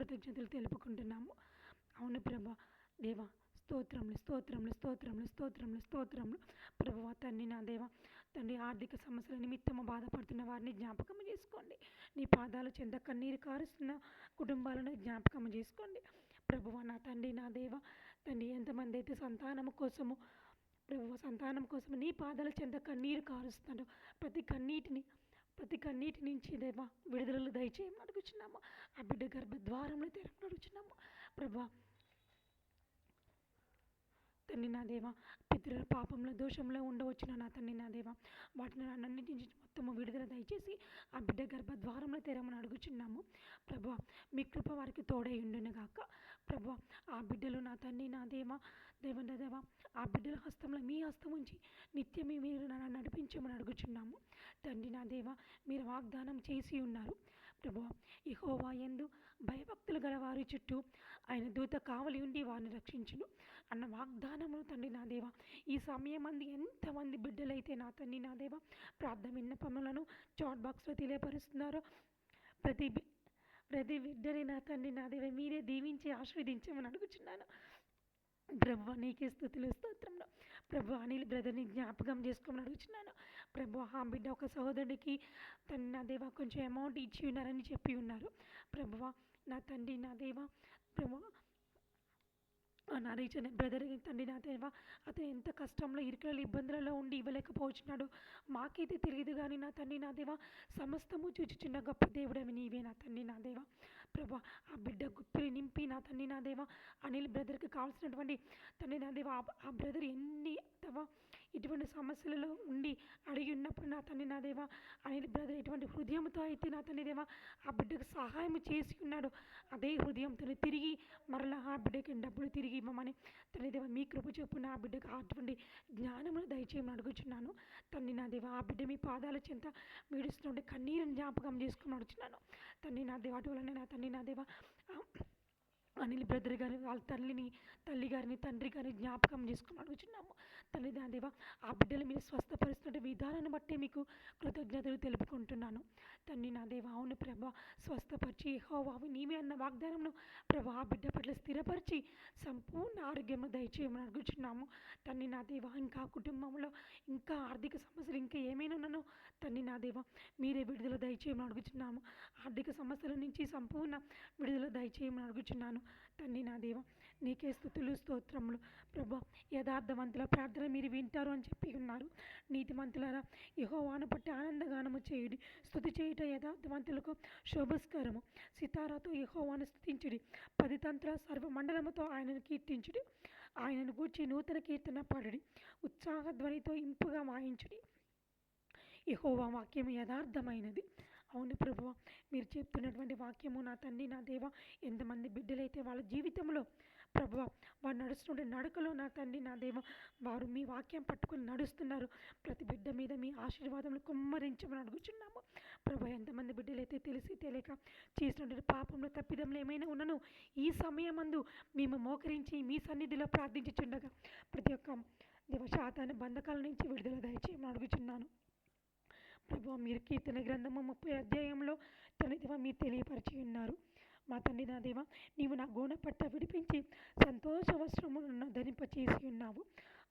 కృతజ్ఞతలు తెలుపుకుంటున్నాము. అవును ప్రభా, దేవా, స్తోత్రములు స్తోత్రములు స్తోత్రములు స్తోత్రములు స్తోత్రములు. ప్రభువా తండ్రి, నా దేవ తండ్రి, ఆర్థిక సమస్యల నిమిత్తము బాధపడుతున్న వారిని జ్ఞాపకం చేసుకోండి. నీ పాదాల చెంత కన్నీరు కారుస్తున్న కుటుంబాలను జ్ఞాపకం చేసుకోండి. ప్రభువా నా తండ్రి, నా దేవ తండ్రి, ఎంతమంది అయితే సంతానం కోసము సంతానం కోసం నీ పాదాల చెంత కన్నీరు కారుస్తున్నాడు, ప్రతి కన్నీటి నుంచి దేవా విడుదలలు దయచేయమని అడుగుచున్నాము. ఆ బిడ్డ గర్భద్వారంలో తెరమని అడుగుచున్నాము. ప్రభా తండ్రి, నా దేవ పితృల పాపంలో దోషంలో ఉండవచ్చున నా తండ్రి, నా దేవ వాటిని అన్నింటి నుంచి మొత్తము విడుదల దయచేసి ఆ బిడ్డ గర్భద్వారంలో తెరమని అడుగుచున్నాము. ప్రభా మీ కృప వారికి తోడై ఉండునుగాక. ప్రభా ఆ బిడ్డలు నా తండ్రి, నా దేవ దేవ ఆ బిడ్డల హస్తంలో మీ హస్తం ఉంచి నిత్యమే మీరు నడిపించమని అడుగుచున్నాము. తండ్రి, నా దేవ మీరు వాగ్దానం చేసి ఉన్నారు. ప్రభువా యెహోవా యందు భయభక్తులు గల వారి చుట్టూ ఆయన దూత కావలి ఉండి వారిని రక్షించును అన్న వాగ్దానము తండ్రి, నా దేవ ఈ సమయం మంది ఎంతమంది బిడ్డలైతే నా తండ్రి, నా దేవ ప్రార్థన విన్నపములను చాట్ బాక్స్లో తెలియపరుస్తున్నారో ప్రతి బిడ్డని నా తండ్రి, నా దేవ మీరే దీవించి ఆశీర్వదించమని అడుగుచున్నాను. ప్రభు నీకే స్తుతులు స్తోత్రంలో. ప్రభు అనిల్ బ్రదర్ని జ్ఞాపకం చేసుకోమని అడుగుచున్నాను. ప్రభు ఆ బిడ్డ ఒక సహోదరుడికి తండ్రి, నా దేవ కొంచెం అమౌంట్ ఇచ్చి ఉన్నారని చెప్పి ఉన్నారు. ప్రభువా నా తండ్రి, నా దేవ ప్రభు నా రీచ్ బ్రదర్ తండ్రి, నా దేవ అతను ఎంత కష్టంలో ఇరుకులలో ఇబ్బందులలో ఉండి ఇవ్వలేకపోతున్నాడు మాకైతే తెలియదు కానీ నా తండ్రి, నా దేవ సమస్తము చూచుచున్న గొప్ప దేవుడవి నీవే నా తండ్రి, నా దేవ ప్రభా ఆ బిడ్డ గుప్పిని నింపి నా తండ్రి, నా దేవ అనిల్ బ్రదర్కి కావాల్సినటువంటి తండ్రి, నా దేవ ఆ బ్రదర్ ఎన్ని దేవ ఇటువంటి సమస్యలలో ఉండి అడిగి ఉన్నప్పుడు నా తండ్రి, నా దేవ అనిల్ బ్రదర్ ఎటువంటి హృదయంతో అయితే నా తండ్రి దేవ ఆ బిడ్డకు సహాయం చేసి ఉన్నాడు, అదే హృదయంతో తిరిగి మరలా ఆ బిడ్డకి డబ్బులు తిరిగి ఇవ్వమని తండ్రి దేవ మీ కృప చొప్పున ఆ బిడ్డకు అటువంటి జ్ఞానమును దయచేయమని అడుగుచున్నాను. తండ్రి, నా దేవ ఆ బిడ్డ మీ పాదాల చెంత మీడుస్తుంటే కన్నీరుని జ్ఞాపకం చేసుకుని అడుగుచున్నాను. తండ్రి, నా దేవ అటువలనే నా తండ్రి, నా దేవ అనిల్ బ్రదర్ గారి వాళ్ళ తల్లి గారిని తండ్రి గారిని జ్ఞాపకం చేసుకుని అడుగుచున్నాము. తండ్రి, నా దేవ ఆ బిడ్డలు మీరు స్వస్థపరుస్తున్న విధానాన్ని బట్టి మీకు కృతజ్ఞతలు తెలుపుకుంటున్నాను. తండ్రి, నా దేవ అవును ప్రభా స్వస్థపరిచి యెహోవా నీవే అన్న వాగ్దానంను ప్రభా ఆ బిడ్డ పట్ల స్థిరపరిచి సంపూర్ణ ఆరోగ్యం దయచేయమని అడుగుచున్నాము. తండ్రి, నా దేవ ఇంకా కుటుంబంలో ఇంకా ఆర్థిక సమస్యలు ఇంకా ఏమైనా ఉన్నానో తండ్రి, నా దేవ మీరే విడుదల దయచేయమని అడుగుచున్నాము. ఆర్థిక సమస్యల నుంచి సంపూర్ణ విడుదల దయచేయమని అడుగుచున్నాను. తండ్రి, నా దేవ నీకే స్తుతులు స్తోత్రములు. ప్రభా యథార్థవంతుల ప్రార్థన మీరు వింటారు అని చెప్పి ఉన్నారు. నీతిమంతులారా యెహోవాను బట్టి ఆనందగానము చేయుడి, స్తుతి చేయుట యథార్థవంతులకు శోభస్కరము. సితారాతో యెహోవాను స్తుతించుడి, 10 తంత్ర సర్వమండలముతో ఆయనను కీర్తించుడి. ఆయనను గూర్చి నూతన కీర్తన పాడుడి, ఉత్సాహధ్వనితో ఇంపుగా వాయించుడి. యెహోవా వాక్యము యథార్థమైనది. అవును ప్రభువ మీరు చెప్తున్నటువంటి వాక్యము నా తండ్రి, నా దేవ ఎంతమంది బిడ్డలైతే వాళ్ళ జీవితంలో ప్రభువ వారు నడుస్తుంటే నడకలో నా తండ్రి, నా దేవ వారు మీ వాక్యం పట్టుకొని నడుస్తున్నారు. ప్రతి బిడ్డ మీద మీ ఆశీర్వాదములు కుమ్మరించమని అడుగుచున్నాము. ప్రభు ఎంతమంది బిడ్డలైతే తెలిసి తెలియక చేసినటువంటి పాపంలో తప్పిదంలో ఏమైనా ఉన్నను ఈ సమయమందు మేము మోకరించి మీ సన్నిధిలో ప్రార్థించుచుండగా ప్రతి ఒక్క దేవ శాతాన్ని బంధకాల నుంచి విడుదల దయచేయమని అడుగుచున్నాను. ప్రభు మీరు కీర్తన గ్రంథము 30 అధ్యాయంలో తండ్రి దేవ మీరు తెలియపరిచి ఉన్నారు. మా తండ్రి, నా దేవ నీవు నా గోనె పట్ట విడిపించి సంతోష వస్త్రములను ధరింపచేసి ఉన్నావు.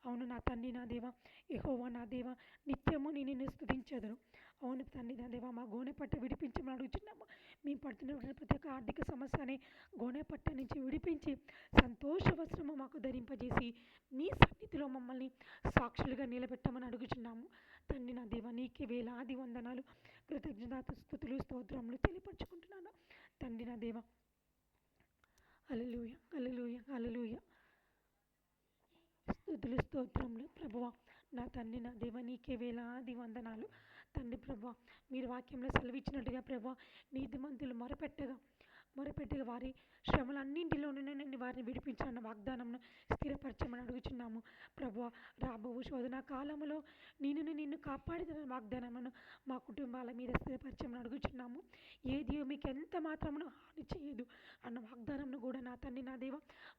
అవును నా తండ్రి, నా దేవ యెహోవా నా దేవ నిత్యము నిన్ను స్తుతించెదను. అవును తండ్రి, నా దేవ మా గోనె పట్ట విడిపించమని అడుగుచున్నాము. మేము పడుతున్నటువంటి ప్రతి ఒక్క ఆర్థిక సమస్యని గోనె పట్ట నుంచి విడిపించి సంతోష వస్త్రము మాకు ధరింపజేసి మీ సన్నిధిలో మమ్మల్ని సాక్షులుగా నిలబెట్టమని అడుగుచున్నాము. తండ్రి, నా దేవ నీకే వేలాది వందనాలు, కృతజ్ఞత స్తుతులు స్తోత్రములు తెలియపరుచుకుంటున్నాను. తండ్రి, నా దేవ హల్లెలూయా హల్లెలూయా హల్లెలూయా స్తుతులు స్తోత్రములు. ప్రభువా నా తండ్రి, నా దేవ నీకే వేలాది వందనాలు. తండ్రి ప్రభువా మీరు వాక్యంలో సెలవిచ్చినట్టుగా ప్రభువా నీతిమంతులు మొరపెట్టగా వారి శ్రమలన్నింటిలో నుండి వారిని విడిపించాలన్న వాగ్దానంను స్థిరపరచమని అడుగుచున్నాము. ప్రభువా రాబో శోధన కాలంలో నిన్ను కాపాడుతున్న వాగ్దానమును మా కుటుంబాల మీద స్థిరపరచమని అడుగుచున్నాము. ఏది మీకు ఎంత మాత్రమును హాని చేయదు అన్న వాగ్దానంను కూడా నా తండ్రి, నా దేవ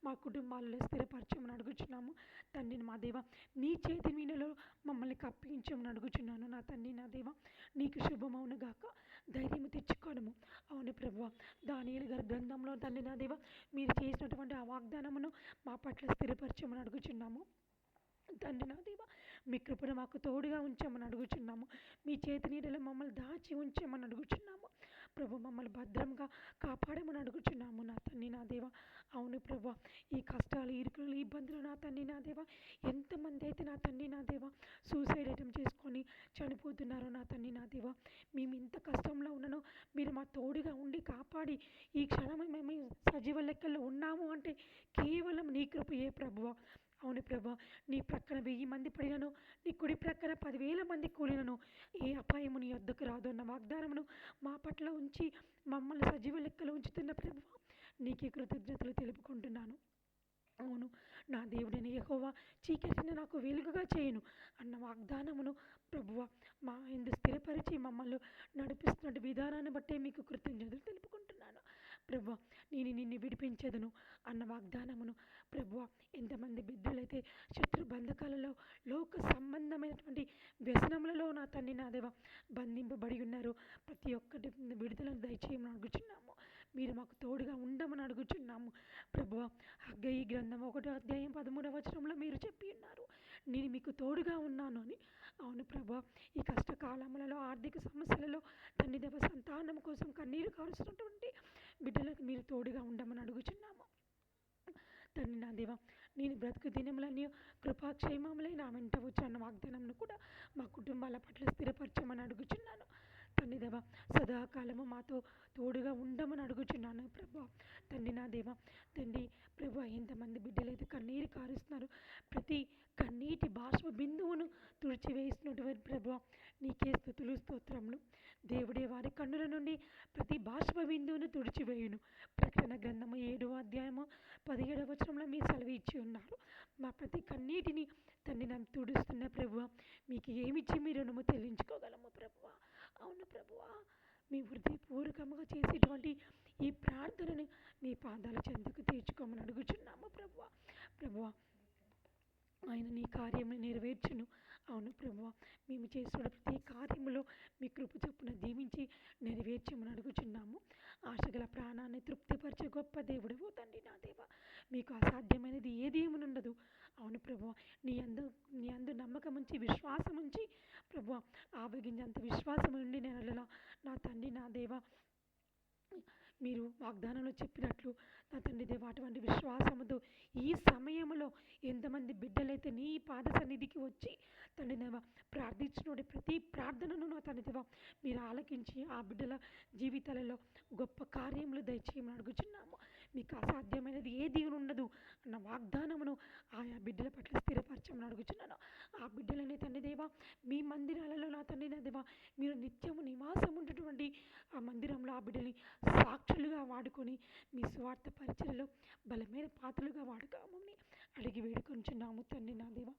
మా కుటుంబాలలో స్థిరపరచమని అడుగుచున్నాము. తండ్రి మా దేవ నీ చేతి మీనలో మమ్మల్ని కప్పించమని అడుగుచున్నాను. నా తండ్రి, నా దేవ నీకు శుభమవును గాక. ధైర్యము తెచ్చుకోవడము. అవును ప్రభువా, దానియేలు గారి గ్రంథంలో తండ్రి నా దేవ మీరు చేసినటువంటి ఆ వాగ్దానమును మా పట్ల స్థిరపరచమని అడుగుచున్నాము. తండ్రి నా దేవ మీ కృపను మాకు తోడుగా ఉంచమని అడుగుచున్నాము. మీ చేతి నీడలో మమ్మల్ని దాచి ఉంచమని అడుగుచున్నాము. ప్రభు, మమ్మల్ని భద్రంగా కాపాడమని అడుగుచున్నాము నా తండ్రి నా దేవ. అవును ప్రభు, ఈ కష్టాలు, ఇరుకులు, ఇబ్బందులు నా తండ్రి నా దేవ, ఎంతమంది అయితే నా తండ్రి నా దేవ సూసైడ్ అటెంప్ట్ చేసుకొని చనిపోతున్నారో నా తండ్రి నా దేవ, మేము ఇంత కష్టంలో ఉన్నానో మీరు మా తోడుగా ఉండి కాపాడి ఈ క్షణం మేము సజీవ లెక్కల్లో ఉన్నాము అంటే కేవలం నీ కృపయే ప్రభువా. అవును ప్రభా, నీ ప్రక్కన 1000 మంది పడినను, నీ కుడి ప్రక్కన 10,000 మంది కూలినను ఏ అపాయము నీ వద్దకు రాదు అన్న వాగ్దానమును మా పట్ల ఉంచి మమ్మల్ని సజీవ లెక్కలో ఉంచుతున్న ప్రభువా, నీకే కృతజ్ఞతలు తెలుపుకుంటున్నాను. అవును, నా దేవుడైన యెహోవా చీకటిని నాకు వెలుగుగా చేయను అన్న వాగ్దానమును ప్రభువా మా యందు స్థిరపరిచి మమ్మల్ని నడిపిస్తున్న విధానాన్ని బట్టే మీకు కృతజ్ఞతలు తెలుపుకుంటున్నాను. ప్రభువా, నేను నిన్ను విడిపించదును అన్న వాగ్దానమును ప్రభువా, ఎంతమంది బిడ్డలైతే శత్రు బంధకాలలో, లోక సంబంధమైనటువంటి వ్యసనములలో నా తండ్రి నా దేవ బంధింపబడి ఉన్నారు, ప్రతి ఒక్కటి విడుదలను దయచేయమని అడుగుచున్నాము. మీరు మాకు తోడుగా ఉండమని అడుగుచున్నాము. ప్రభువా, హగ్గయి గ్రంథం 1వ అధ్యాయం 13వ వచనంలో మీరు చెప్పి ఉన్నారు, నేను మీకు తోడుగా ఉన్నాను అని. అవును ప్రభా, ఈ కష్టకాలములలో, ఆర్థిక సమస్యలలో తండ్రి దేవ సంతానం కోసం కన్నీరు కారుస్తున్నటువంటి బిడ్డలకు మీరు తోడుగా ఉండమని అడుగుచున్నాము. తండ్రి నా దేవ, నేను బ్రతుకు దినములన్నీ కృపాక్షేమములై నా వెంట వచ్చాన్న వాగ్దానంను కూడా మా కుటుంబాల పట్ల స్థిరపరచమని అడుగుచున్నాను. తండ్రి దేవ, సదాకాలము మాతో తోడుగా ఉండమని అడుగుచున్నాను ప్రభా. తండ్రి నా దేవ, తండ్రి ప్రభా, ఎంతమంది బిడ్డలైతే కన్నీరు కారుస్తున్నారు, ప్రతి కన్నీటి బాష్ప బిందువును తుడిచివేసినటువంటి ప్రభా, నీకే స్తుతులు స్తోత్రములు. దేవుడే వారి కన్నుల నుండి ప్రతి బాష్ప బిందువును తుడిచివేయును. ప్రకటన గ్రంథము 7వ అధ్యాయము 17వ వచనంలో మీరు సెలవు ఇచ్చి ఉన్నారు. మా ప్రతి కన్నీటిని తండ్రి నన్ను తుడుస్తున్న ప్రభువా, మీకు ఏమిచ్చి మీ రుణము చెల్లించుకోగలము ప్రభువా. అవును ప్రభువా, మీ హృదయపూర్వకముగా చేసేటువంటి ఈ ప్రార్థనని మీ పాదాల చెంతకు తీర్చుకోమని అడుగుచున్నాము ప్రభువా. ప్రభువా, ఆయన నీ కార్యమును నెరవేర్చును. అవును ప్రభువా, మేము చేస్తున్న ప్రతి కార్యములో మీ కృప చొప్పున దీవించి నెరవేర్చమని అడుగుచున్నాము. ఆశగల ప్రాణాన్ని తృప్తిపరిచే గొప్ప దేవుడు తండ్రి నా దేవ, మీకు అసాధ్యమైనది ఏదేమునుండదు. అవును ప్రభువా, నీ అందు నమ్మకం ఉంచి, విశ్వాసం ఉంచి ప్రభువా, ఆవగింజంత విశ్వాసం ఉండి నెలలా నా తండ్రి నా దేవ మీరు వాగ్దానంలో చెప్పినట్లు నా తండ్రి దేవ అటువంటి విశ్వాసముతో ఈ సమయంలో ఎంతమంది బిడ్డలైతే నీ పాద సన్నిధికి వచ్చి తండ్రి దేవ ప్రార్థించిన ప్రతి ప్రార్థనను నా తండ్రి దేవ మీరు ఆలకించి ఆ బిడ్డల జీవితాలలో గొప్ప కార్యములు దయచేయమని అడుగుచున్నాము. మీకు అసాధ్యమైనది ఏది ఉండదు అన్న వాగ్దానమును ఆయా బిడ్డల పట్ల స్థిరపరచమని అడుగుచున్నాను. ఆ బిడ్డలనే తండ్రి దేవ మీ మందిరాలలో నా తండ్రి నా దేవ మీరు నిత్యము నివాసం ఉన్నటువంటి ఆ మందిరంలో ఆ బిడ్డని సాక్షులుగా వాడుకొని మీ స్వార్థ పరిచయలో బలమైన పాత్రలుగా వాడుకోమని అడిగి వేడుకొంచున్నాము తండ్రి నా దేవ.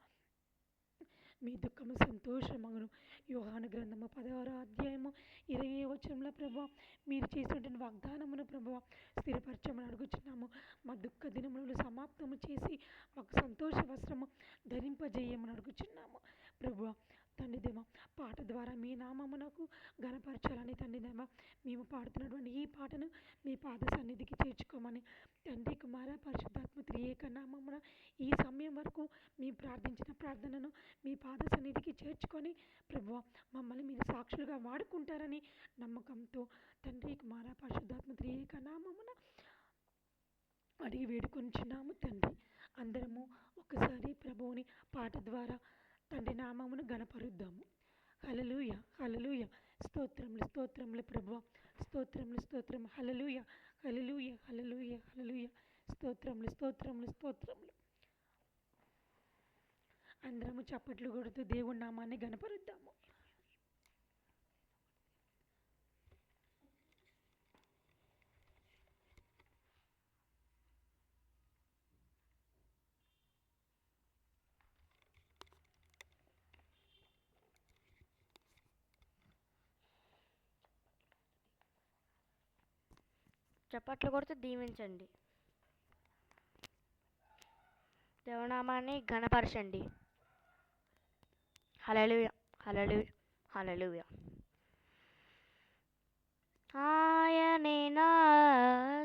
మీ దుఃఖము సంతోషమగును. యోహాను గ్రంథము 16వ అధ్యాయము 20వ వచనంలో ప్రభువా మీరు చేసినటువంటి వాగ్దానమును ప్రభువా స్థిరపరచమని అడుగుచున్నాము. మా దుఃఖ దినములను సమాప్తము చేసి మాకు సంతోష వస్త్రము ధరింపజేయమని అడుగుచున్నాము ప్రభువా. తండ్రి దేవ, పాట ద్వారా మీ నామమునకు ఘనపరచాలని తండ్రి దేవ మేము పాడుతున్నటువంటి ఈ పాటను మీ పాద సన్నిధికి చేర్చుకోమని తండ్రి, కుమార, పరిశుద్ధాత్మ త్రియేక నామమున ఈ సమయం వరకు మేము ప్రార్థించిన ప్రార్థనను మీ పాద సన్నిధికి చేర్చుకొని ప్రభువా మమ్మల్ని మీరు సాక్షులుగా వాడుకుంటారని నమ్మకంతో తండ్రి, కుమార, పరిశుద్ధాత్మ త్రియేక నామమున అడిగి వేడుకొంచున్నాము తండ్రి. అందరము ఒకసారి ప్రభువుని పాట ద్వారా తండ్రి నామమును గణపరుద్దాము. హల్లెలూయా, హల్లెలూయా, స్తోత్రములు, స్తోత్రములు ప్రభువా, స్తోత్రములు, స్తోత్రం, హల్లెలూయా, హల్లెలూయా, హల్లెలూయా, హల్లెలూయా, స్తోత్రములు, స్తోత్రములు, స్తోత్రములు. అందరము చప్పట్లు కొడుతూ దేవుడి నామాన్ని గణపరుద్దాము. చప్పట్లు కొడుతూ దీవించండి, దేవనామాన్ని ఘనపరచండి. హల్లెలూయా, హల్లెలూయా, హల్లెలూయా, ఆయనే నా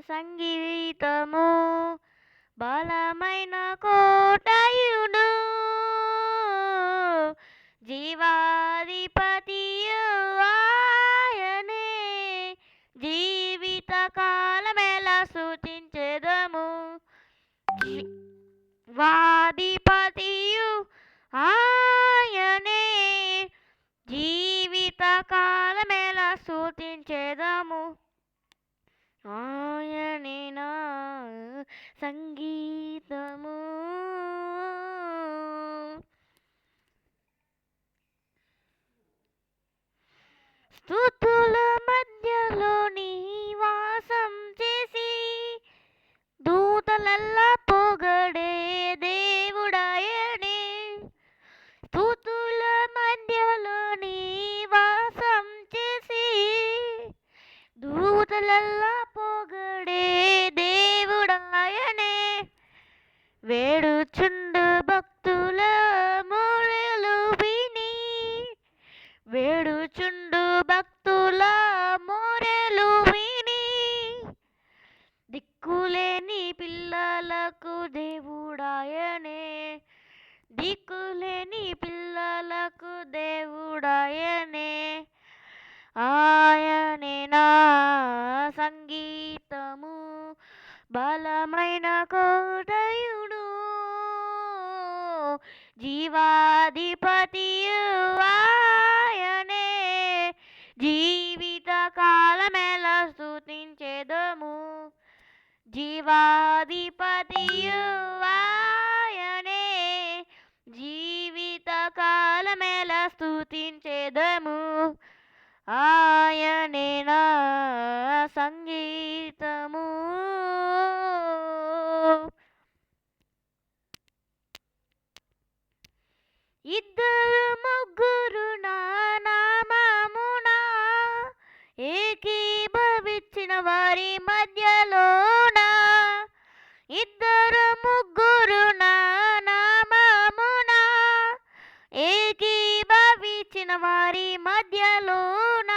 సంగీతము బలమైన కోటయుడు జీవాధిపతియు ఆయనే జీవితకాలమెలా స్తుతించెదము వాధిపతియు ఆయనే జీవితకాలమెలా స్తుతించెదము ఆయనే నా సంగీతము స్తుతుల మధ్యలో నివాసం చేసి దూతలల్లా పొగడే దేవుడాయనే స్తుతుల మధ్యలో నివాసం చేసి దూతలల్లా పొగడే దేవుడాయనే వేడుచుండు భక్తుల మొరలు విని వేడుచుండు భక్తుల మొరలు విని దిక్కులేని పిల్లలకు దేవుడాయనే దిక్కులేని పిల్లలకు దేవుడాయనే ఆయనే నా సంగీతము బలమైన కోటయుడు జీవాధిపతియు ఆయనే జీవితకాలమెలా స్తుతించెదము జీవాధిపతియు ఆయనే జీవితకాలమెలా స్తుతించెదము ఆయనే నా సంగీతము ఇద్దరు ముగ్గురు నా నామమున ఏకీభవించిన వారి మధ్యలోన ఇద్దరు ముగ్గురు నా నామమున ఏకీభవించిన వారి మధ్యలోన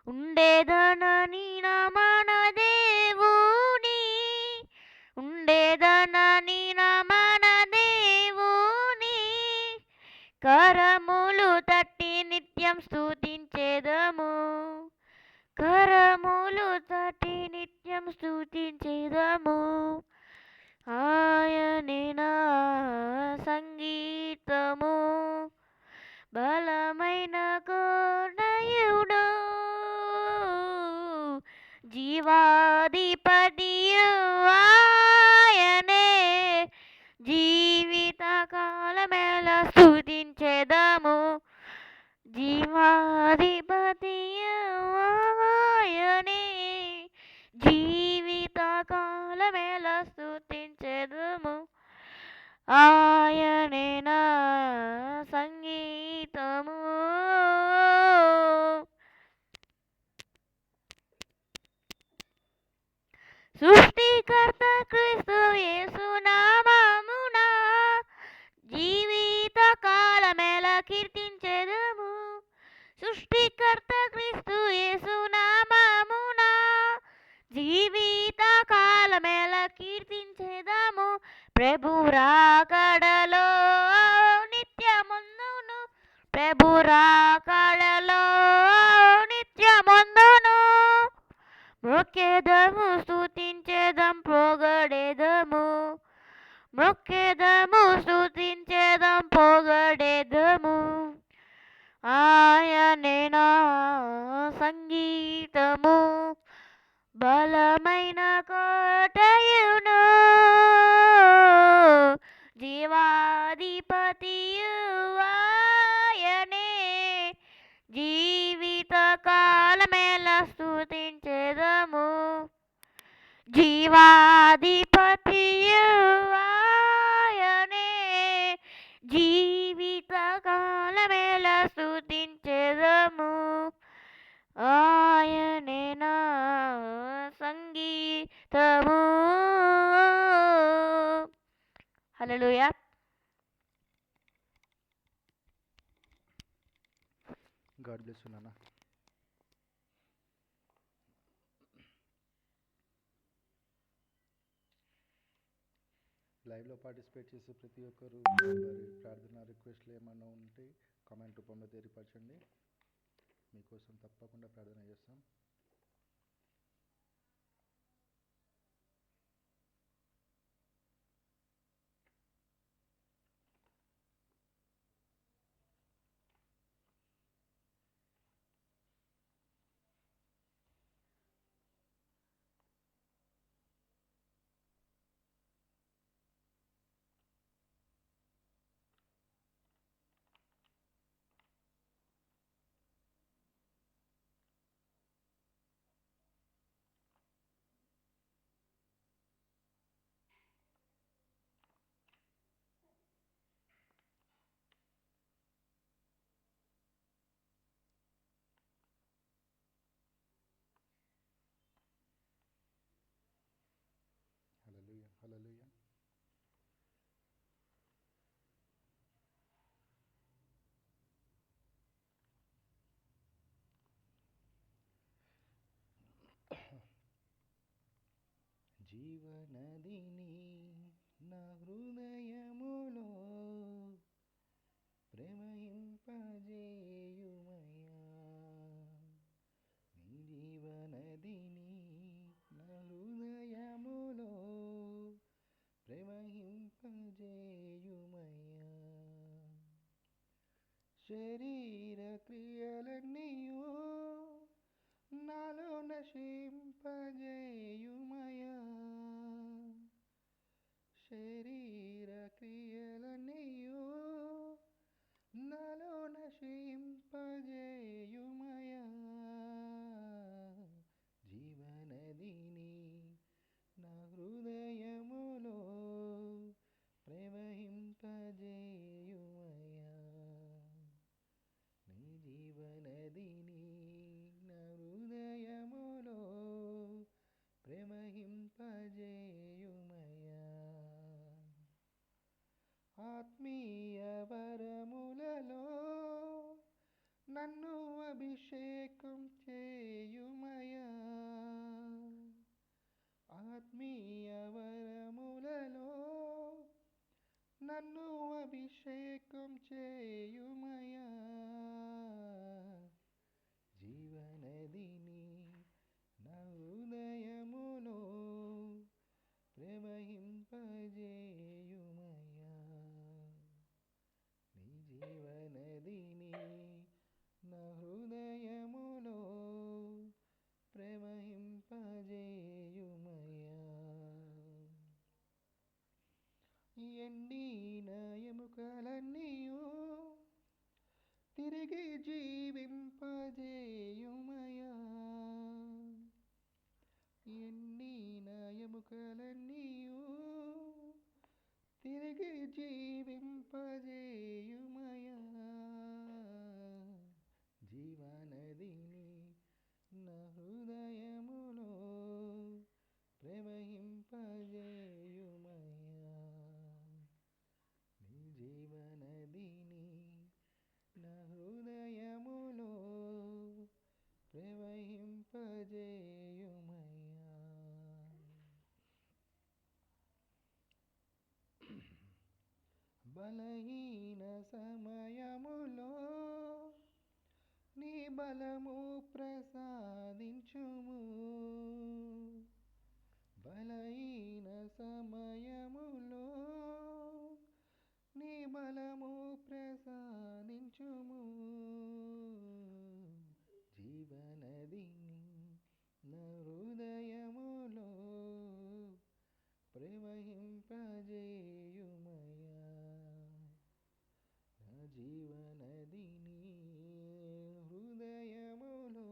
ఉండేదనని నా మన దేవుని ఉండేదనని నా మన దేవుని కరములు తట్టి నిత్యం స్తుతించెదము కరములు తట్టి నిత్యం స్తుతించెదము ఆయనే నా సంగీతము బలమైన కోటయుడు జీవాధిపతియు ఆయనే జీవితకాలమెలా స్తుతించెదము జీవాధిపతియు ఆయనే జీవితకాలమెలా స్తుతించెదము ఆయనే నా సంగీతము సృష్టికర్త క్రీస్తు యేసు నామమున జీవితకాలమెలా కీర్తించెదము సృష్టికర్త క్రీస్తు యేసు నామమున జీవితకాలమెలా కీర్తించెదము ప్రభు రాకడలో నిత్యముందును ప్రభు రాకడలో నిత్యముందును మొక్కెదము స్తుతించెదం పొగడెదము మొక్కెదము స్తుతించెదం పొగడెదము ఆయనే నా సంగీతము బలమైన కోటయును జీవాధిపతియు ఆయనే జీవితకాలమెలా స్తుతించెదము జీవాధిపతియు ఆయనే జీవితకాలమెలా స్తుతించెదము ఆయనే నా సంగీతము హల్లెలూయా గాడ్ బ్లెస్ యు నాన్న. లైవ్లో పార్టిసిపేట్ చేసే ప్రతి ఒక్కరు వారి ప్రార్థన రిక్వెస్ట్లు ఏమన్నా ఉంటే కామెంట్ రూపంలో తెలియపరచండి. మీకోసం తప్పకుండా ప్రార్థన చేస్తాం. హల్లెలూయా, హల్లెలూయా. జీవనదిని నా హృదయములో ప్రవహింపజేయుమయ్యా. నీ జీవనదిని నా హృదయములో ప్రవహింపజేయుమయ్యా. శరీర క్రియలన్నీయో నాలో నశింపజేయుమయ్యా. శరీర క్రియలన్నీయో నాలో నశింపజేయుమయ్యా. జీవనదిని నా హృదయములో ప్రవహింపజేయుమయ్యా. నీ జీవనదిని నా హృదయములో ప్రవహింపజేయుమయ్యా. ఆత్మీయ వరములలో నన్ను అభిషేకం చేయుమయ్యా. ఆత్మీయ వరములలో నన్ను అభిషేకం చేయుమయ్యా. జీవనదిని నా హృదయములో ప్రవహింపజేయుమయ్యా. నీ జీవనదిని నా హృదయములో ప్రవహింపజేయుమయ్యా. ఎండిన ఎముకలన్నీయు తిరిగి జీవింపజేయుమయ్యా. ఎండిన ఎముకలన్నీయు తిరిగి జీవింపజేయుమయ్యా. జీవనదిని నా హృదయములో ప్రవహింపజేయుమయ్యా. నీ జీవనదిని నా హృదయములో ప్రవహింపజేయుమయ్యా. బలహీన సమయములో నీ బలము ప్రసాదించుము. బలహీన సమయములో నీ బలము ప్రసాదించుము. జీవనదిని నా హృదయములో ప్రవహింపజేయుమయ్యా. నా జీవనదిని హృదయములో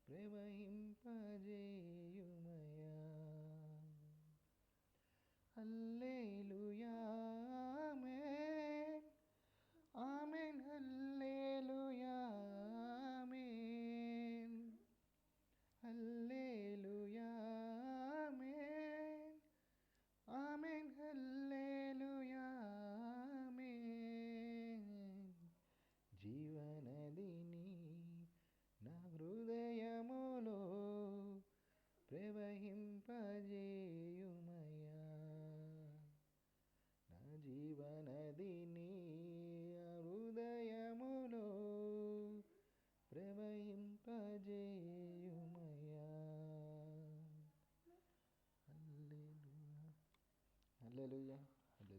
ప్రవహింపజేయుమయ్యా. హల్లెలూయా, ఆమేన్, ఆమేన్,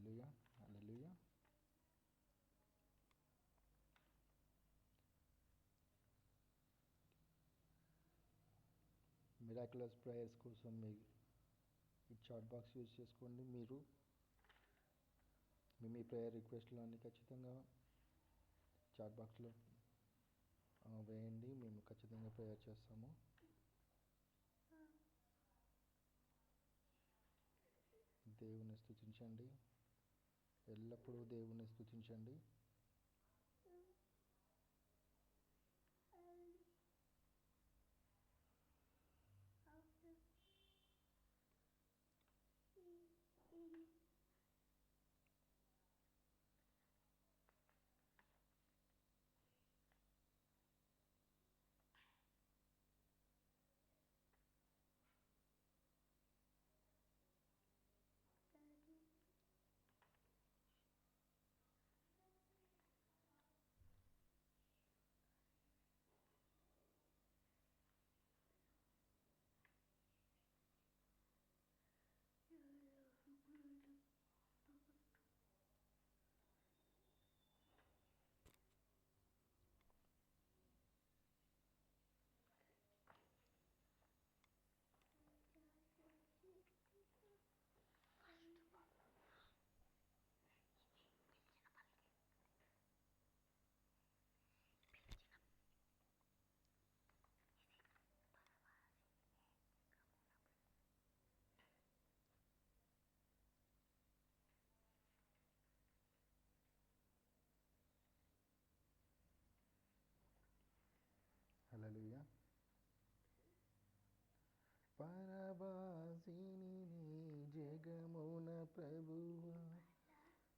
హల్లెలూయా, హల్లెలూయా. మిరాక్యులస్ ప్రేయర్స్ కోసం ఈ చాట్ బాక్స్ యూజ్ చేసుకోండి. మీరు మీ ప్రేయర్ రిక్వెస్ట్లు అన్నీ ఖచ్చితంగా చాట్ బాక్స్లో వేయండి. మేము ఖచ్చితంగా ప్రేయర్ చేస్తాము. దేవుని స్తుతించండి, ఎల్లప్పుడూ దేవుని స్తుతించండి. హల్లెలూయా. పరవాసిని జగమున ప్రభువా,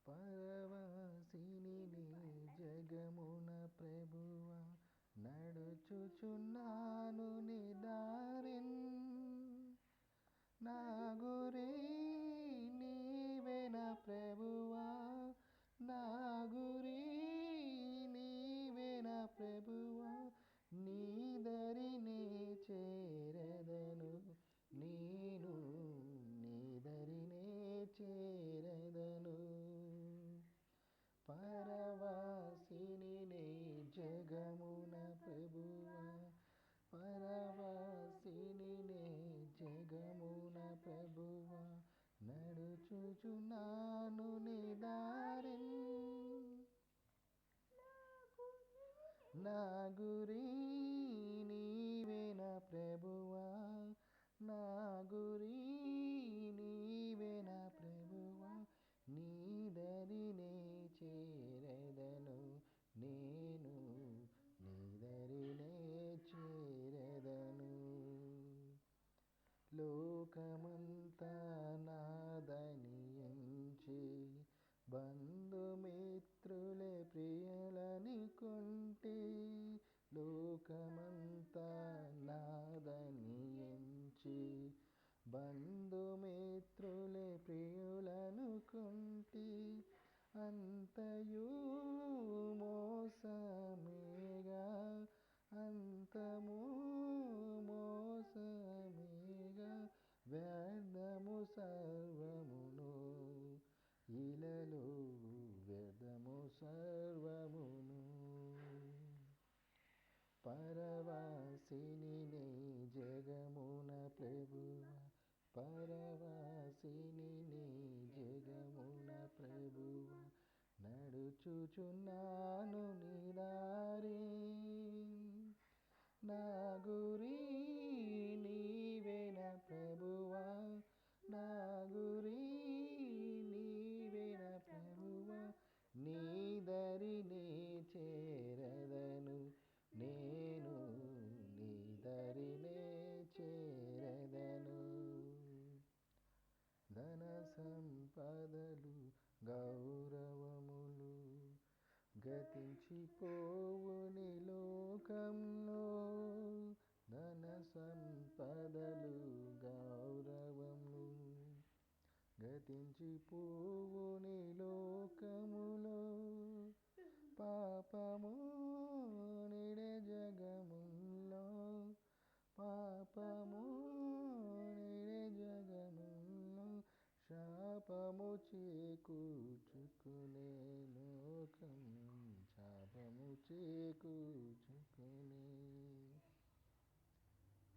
పరవాసిని జగమున ప్రభువా, నడుచుచున్నాను నీ దారిన్, నా గురి నీవే నా ప్రభువా, నా గురి నీవే నా ప్రభువా, నీ దరినే చేరదను నేను, నీ దరినే చేరదను. పరవాసిని జగమున ప్రభువా, పరవాసిని జగమున ప్రభువా, నడుచుచున్నాను నీ దారిన్, నా గురి నీవే నా ప్రభువా, నా గురి నీవే నా ప్రభువా, నీ దరినే చేరదను నేను, నీ దరినే చేరదను. లోకమంతా నాదని ఎంచి, బంధుమిత్రులే ప్రియులనుకుంటే, లోకమంతా నాదని ఎంచి, బంధుమిత్రులే ప్రియులనుకుంటే, అంతయు మోసమేగా, అంతము మోసమేగా, వ్యర్థము సర్వమును ఇలలో, వ్యర్థము సర్వమును. పరవాసిని జగమున ప్రభువా, పరవాసిని జగమున ప్రభువా, నడుచుచున్నాను నీ దారిన్, నా గురి నీవే నా ప్రభువా, నా గురి నీవే నా ప్రభువా, నీ దరినే చేరదను నేను, నీ దరినే చేరదను. ధన సంపదలు గౌరవములు గతించిపోవుని లోకంలో, ధన సంపదలు గౌరవములు గతించిపోవుని లోకములో, పాపము నిడే జగములో, పాపము నిడే జగములో, శాప పాపము చేకూర్చుకునే లోకం శాపము చేకూర్చుకునే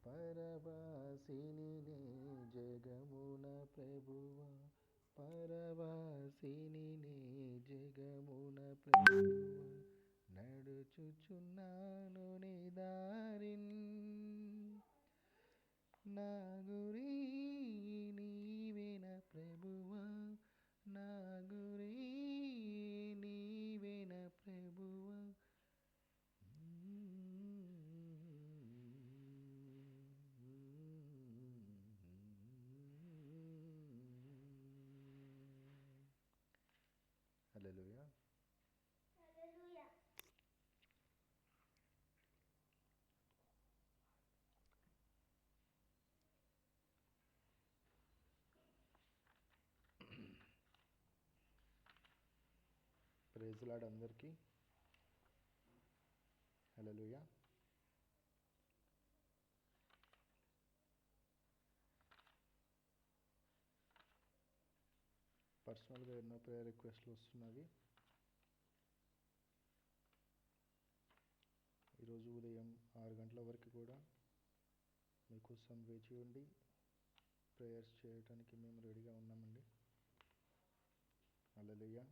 పరవాసిని నే జగమున ప్రభువా పరవాసిని నే జగమున ప్రభువా నడుచుచున్నాను నీ దారిన్ నా గురి నీవేన ప్రభువా నా గురి నీవేన ప్రభువా హల్లెలూయా. ప్రైజ్ లార్డ్ అందరికీ. హల్లెలూయా. పర్సనల్గా ఎన్నో ప్రేయర్ రిక్వెస్ట్లు వస్తున్నవి. ఈరోజు ఉదయం 6 గంటల వరకు కూడా మీకోసం వేచి ఉండి ప్రేయర్స్ చేయడానికి మేము రెడీగా ఉన్నామండి. హల్లెలూయా.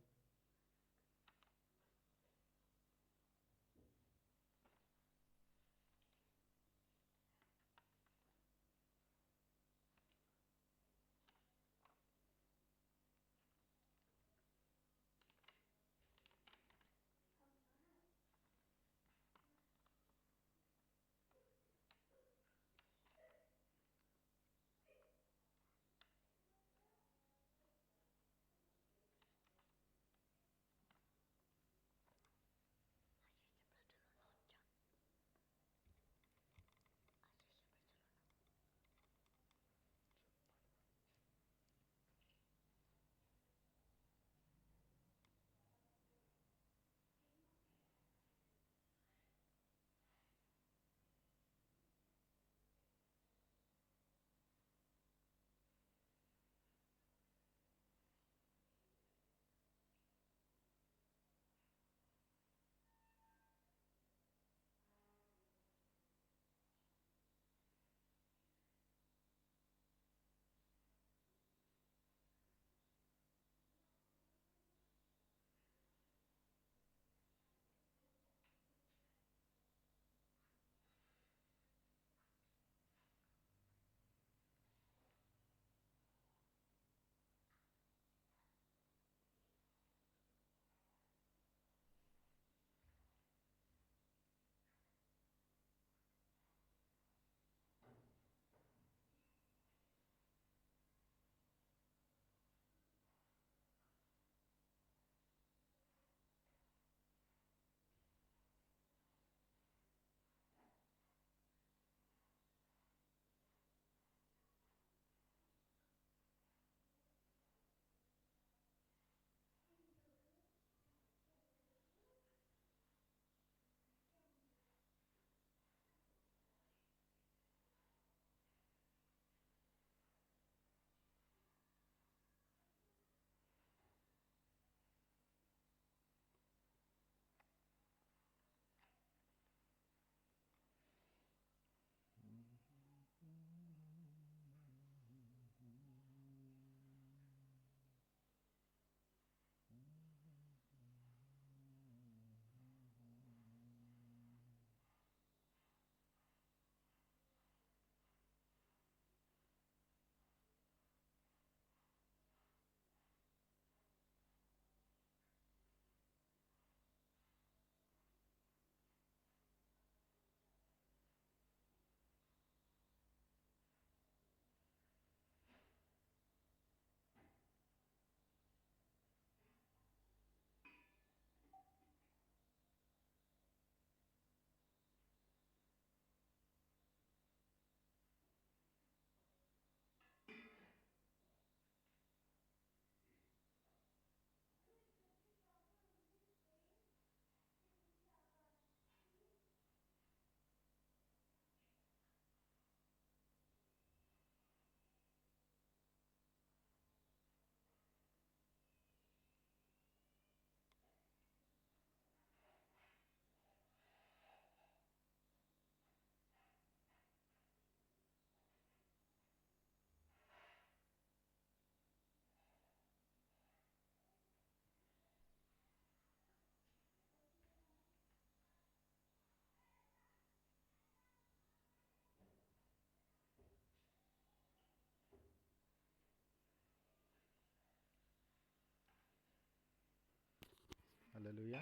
హల్లెలూయా.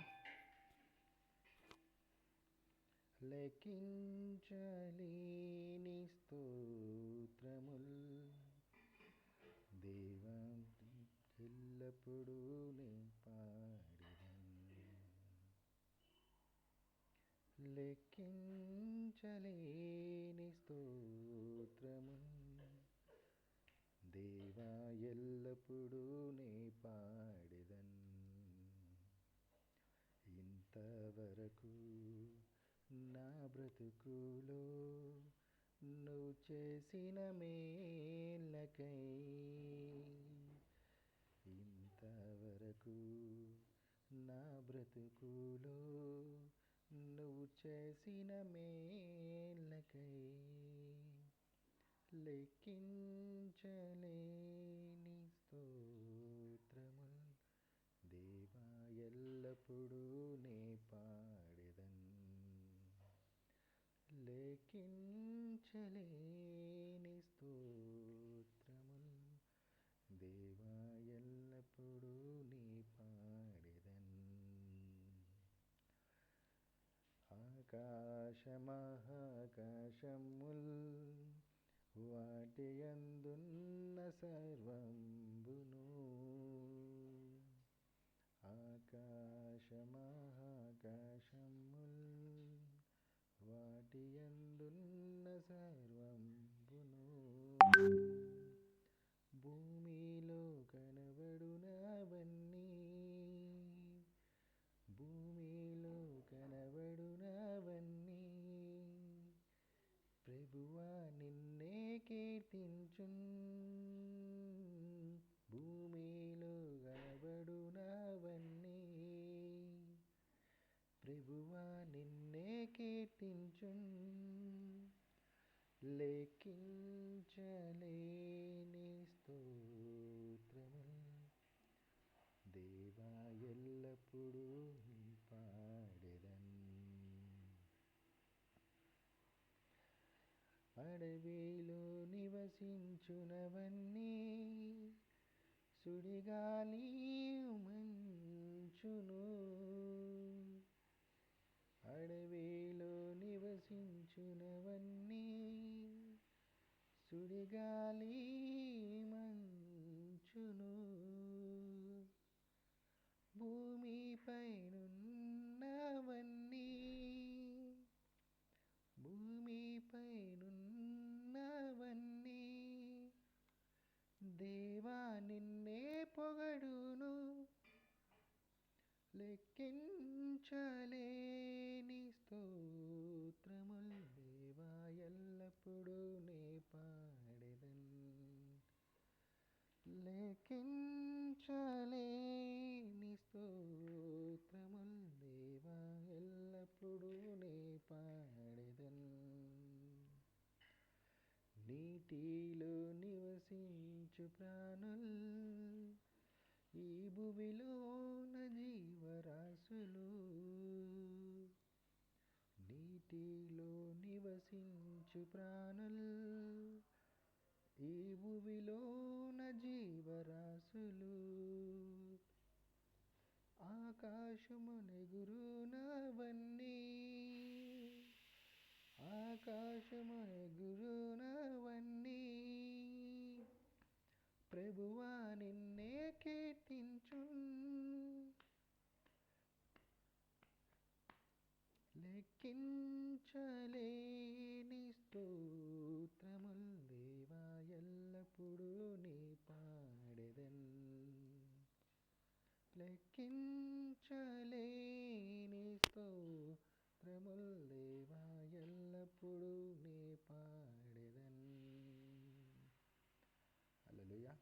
లెక్కించలేని స్తోత్రముల్ దేవా ఎల్లప్పుడూ నే పాడెదన్. లెక్కించలేని స్తోత్రముల్ దేవా ఎల్లప్పుడూ నే పాడెదన్. ఇంతవరకు నా బ్రతుకులో నువ్వు చేసిన మేళ్ళకై, ఇంతవరకు నా బ్రతుకులో నువ్వు చేసిన మేళ్ళకై లెక్కించలేని స్తోత్రముల్ దేవా ఎల్లప్పుడూ నే పాడెదన్. లెక్కించలేని స్తోత్రముల్ దేవా ఎల్లప్పుడూ నీ పాడెదన్. ఆకాశమహాకాశముల్ వాటి యందున్న సర్వంబును, ఆకాశమహాకాశముల్ వాటి యందున్న సర్వంబును, భూమిలో కనబడునవన్నీ, భూమిలో కనబడునవన్నీ ప్రభువా నిన్నే కీర్తించున్. భూమిలో కనబడునవన్నీ ప్రభువా నిన్నే కీర్తించున్. లెక్కించలేని స్తోత్రముల్ దేవా ఎల్లప్పుడూ నీ పాడెదన్. అడవిలో నివసించునవన్నీ సుడిగాలియు మంచును, అడవిలో నివసించునవన్నీ సుడిగాలి మంచును, భూమిపైనున్నవన్నీ, భూమిపైనున్నవన్నీ దేవా నిన్నే పొగడును. లెక్కించలేని స్తోత్రముల్ దేవా ఎల్లప్పుడూ నే పాడెదన్. లెక్కించలేని స్తోత్రముల్ దేవా ఎల్లప్పుడూ నే పాడెదన్. నీటిలో నివసించు ప్రాణుల్ ఈ భూమిలోన జీవరాశులు, నీటిలో నివసించు ప్రాణుల్ ఈ భూమిలోన జీవరాశులు, ఆకాశమునెగురునవన్నీ, ఆకాశమునెగురునవన్నీ ప్రభువా నిన్నే కీర్తించున్. లెక్కించలేని స్తోత్రముల్ దేవా ఎల్లప్పుడూ నీ పాడెదన్. లెక్కించలేని స్తోత్రముల్ దేవా ఎల్లప్పుడూ నీ పాడెదన్. హల్లెలూయా.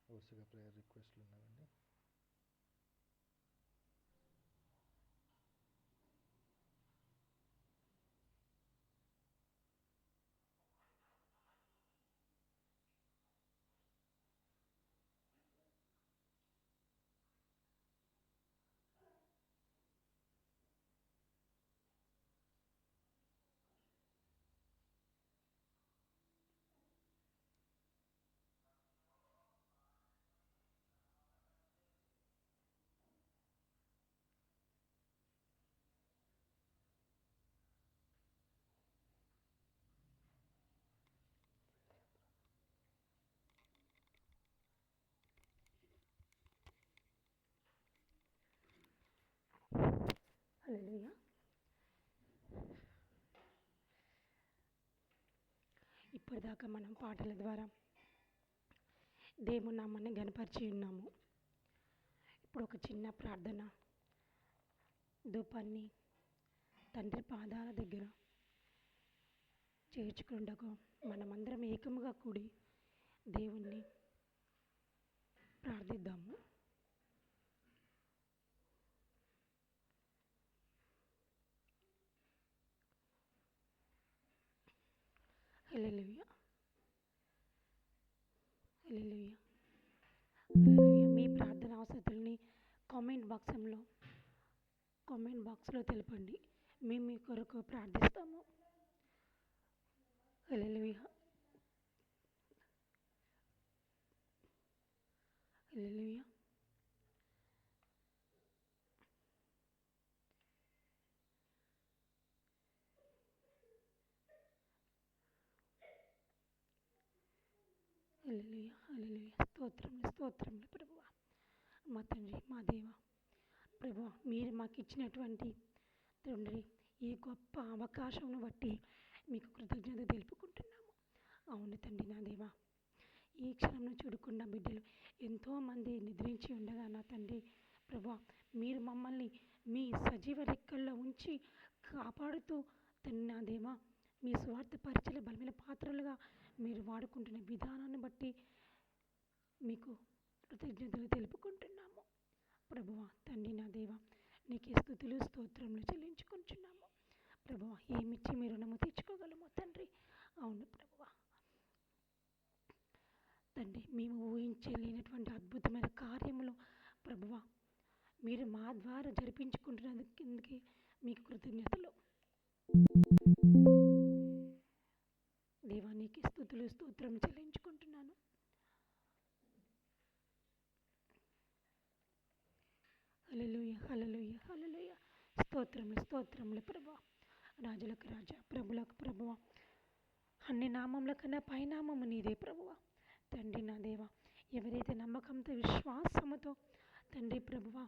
వరుసగా ప్రేయర్ రిక్వెస్ట్లు ఉన్నాయండి. హల్లెలూయా. ఇప్పటిదాకా మనం పాటల ద్వారా దేవుని నామాన్ని గనపరిచి ఉన్నాము. ఇప్పుడు ఒక చిన్న ప్రార్థన ధూపాన్ని తండ్రి పాదాల దగ్గర చేర్చుకుంటకు మనమందరం ఏకముగా కూడి దేవుణ్ణి ప్రార్థిద్దాము. హల్లెలూయా, హల్లెలూయా, హల్లెలూయా. మీ ప్రార్థన అవసరతల్ని కామెంట్ బాక్స్లో తెలపండి. మేము మీ కొరకు ప్రార్థిస్తాము. హల్లెలూయా, హల్లెలూయా. హల్లెలూయా, హల్లెలూయా. స్తోత్రములు ప్రభువా, మా తండ్రి, మా దేవ ప్రభువా, మీరు మాకు ఇచ్చినటువంటి తండ్రి ఈ గొప్ప అవకాశంను బట్టి మీకు కృతజ్ఞత తెలుపుకుంటున్నాము. అవును తండ్రి నా దేవ, ఈ క్షణంలో చూడకుండా బిడ్డలు ఎంతోమంది నిద్రించి ఉండగా నా తండ్రి ప్రభువా, మీరు మమ్మల్ని మీ సజీవ రెక్కల్లో ఉంచి కాపాడుతూ తండ్రి నా దేవ, మీ స్వార్థ పరిచయ బలమైన పాత్రలుగా మీరు వాడుకుంటున్న విధానాన్ని బట్టి మీకు కృతజ్ఞతలు తెలుపుకుంటున్నాము. ప్రభువా తండ్రి నా దేవ, నీకే స్తుతులు స్తోత్రములు చెల్లించుకుంటున్నాము. ప్రభువా, ఏమిచ్చి మీ రుణము తీర్చుకోగలము తండ్రి. అవును ప్రభువా తండ్రి, మేము ఊహించలేనటువంటి అద్భుతమైన కార్యములు ప్రభువా మీరు మా ద్వారా జరిపించుకుంటున్నందుకే మీకు కృతజ్ఞతలు. దేవానికి స్తుతులు స్తోత్రం చెల్లించుకుంటున్నాను. హల్లెలూయా, హల్లెలూయా, హల్లెలూయా. స్తోత్రములు ప్రభువా, రాజులకు రాజా, ప్రభులకు ప్రభువా, అన్ని నామముల కన్నా పైనామము నీదే ప్రభువా. తండ్రి నా దేవ, ఎవరైతే నమ్మకంతో విశ్వాసముతో తండ్రి ప్రభువా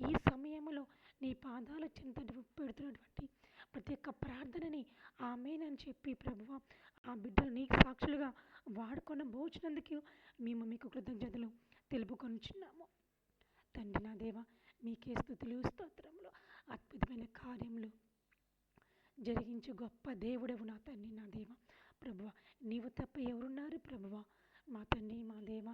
ఈ సమయంలో నీ పాదాల చెంత పెడుతున్నటువంటి ప్రతి ఒక్క ప్రార్థనని ఆమేనని చెప్పి ప్రభువా ఆ బిడ్డలు నీకు సాక్షులుగా వాడుకొని పోచినందుకు మేము మీకు కృతజ్ఞతలు తెలుపుకొనిచున్నాము. తండ్రి నా దేవ, మీకే స్తుతులు స్తోత్రములు. అద్భుతమైన కార్యములు జరిగించు గొప్ప దేవుడవు నా తండ్రి నా దేవ ప్రభువా, నీవు తప్ప ఎవరున్నారు ప్రభువా? మా తండ్రి మా దేవ,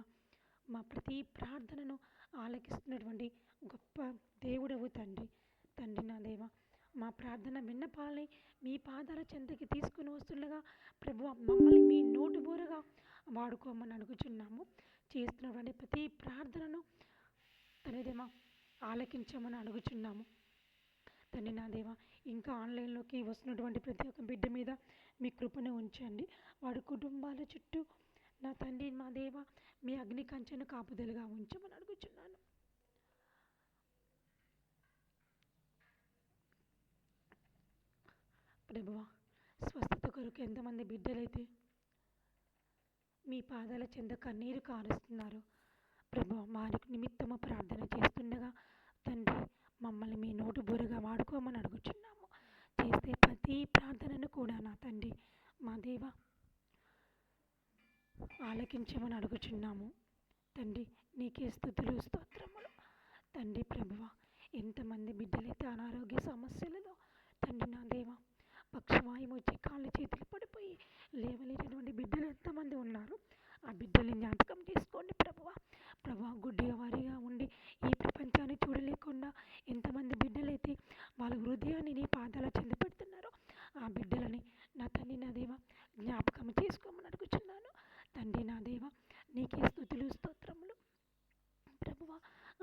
మా ప్రతి ప్రార్థనను ఆలకిస్తున్నటువంటి గొప్ప దేవుడవు తండ్రి. తండ్రి నా దేవ, మా ప్రార్థన విన్నపాలని మీ పాదాల చెంతకి తీసుకుని వస్తుండగా ప్రభువా మమ్మల్ని మీ నోటు బోరగా వాడుకోమని అడుగుచున్నాము. చేస్తున్నటువంటి ప్రతి ప్రార్థనను తనదేమా ఆలకించమని అడుగుచున్నాము. తండ్రి నా దేవ, ఇంకా ఆన్లైన్లోకి వస్తున్నటువంటి ప్రతి ఒక్క బిడ్డ మీద మీ కృపను ఉంచండి. వాడి కుటుంబాల చుట్టూ నా తండ్రి మా దేవ మీ అగ్ని కంచెను కాపుదలుగా ఉంచమని అడుగుచున్నాను. ప్రభువా, స్వస్థత కొరకు ఎంతమంది బిడ్డలైతే మీ పాదాల చెంత కన్నీరు కారుస్తున్నారు ప్రభువా, వారి నిమిత్తము ప్రార్థన చేస్తుండగా తండ్రి మమ్మల్ని మీ నోటు బోరుగా వాడుకోమని అడుగుచున్నాము. చేసే ప్రతి ప్రార్థనను కూడా నా తండ్రి మా దేవ ఆలకించమని అడుగుచున్నాము. తండ్రి నీకే స్తుతులు స్తోత్రములు. తండ్రి ప్రభువా, ఎంతమంది బిడ్డలైతే అనారోగ్య సమస్యలలో తండ్రి నా దేవ పక్షవాయువు వచ్చి కాళ్ళు చేతులు పడిపోయి లేవలేనటువంటి బిడ్డలు ఎంతమంది ఉన్నారు? ఆ బిడ్డల్ని జ్ఞాపకం చేసుకోండి ప్రభువా. ప్రభువా, గుడ్డిగా వారిగా ఉండి ఈ ప్రపంచాన్ని చూడలేకుండా ఎంతమంది బిడ్డలైతే వాళ్ళ హృదయాన్ని నీ పాదాల చెంద పెడుతున్నారో ఆ బిడ్డలని నా తండ్రి నా దేవ జ్ఞాపకం చేసుకోమని అడుగుచున్నాను. తండ్రి నా దేవ నీకే స్తుతులు స్తోత్రములు ప్రభువా.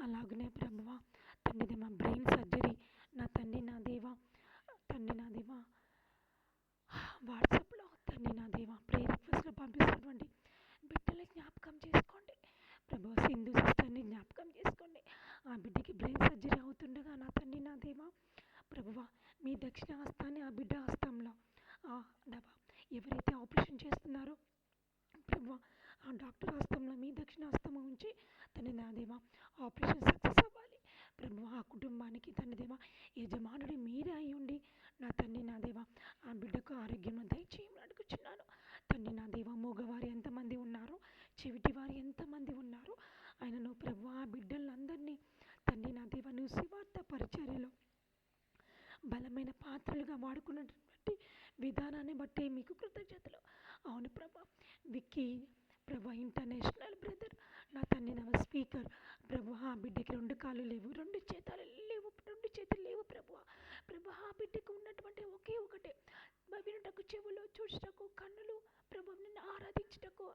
అలాగనే ప్రభువా తండ్రి మా బ్రెయిన్ సర్జరీ నా తండ్రి నా దేవ వాట్సాప్లో తండ్రి నా దేవ ప్రేయర్ రిక్వెస్ట్లో పంపిస్తున్నటువంటి బిడ్డల జ్ఞాపకం చేసుకోండి ప్రభు. సింధు సిస్టర్ని జ్ఞాపకం చేసుకోండి. ఆ బిడ్డకి బ్రెయిన్ సర్జరీ అవుతుండగా నా తండ్రి నా దేవ ప్రభువా మీ దక్షిణ హస్తాన్ని ఆ బిడ్డ హస్తంలో ఎవరైతే ఆపరేషన్ చేస్తున్నారో ప్రభువా ఆ డాక్టర్ హస్తంలో మీ దక్షిణ హస్తము ఉంచి తండ్రి నా దేవ ఆపరేషన్ సక్సెస్ అవ్వాలి ప్రభువా. ఆ కుటుంబానికి తండ్రి దేవ యజమానుడి బట్టి విధానాన్ని బట్టి మీకు కృతజ్ఞతలు. అవును ప్రభా, విక్కీ ప్రభా ఇంటర్నేషనల్ బ్రదర్, నా తండ్రి నా స్పీకర్ ప్రభు, ఆ బిడ్డకి 2 కాళ్ళు లేవు, 2 చేతులు లేవు, 2 చేతులు లేవు ప్రభు. ప్రభు, ఆ బిడ్డకు ఉన్నటువంటి ఒకే ఒకటే వినుటకు చెవులు, చూచుటకు కన్నులు, ప్రభు నిన్ను ఆరాధించుటకు,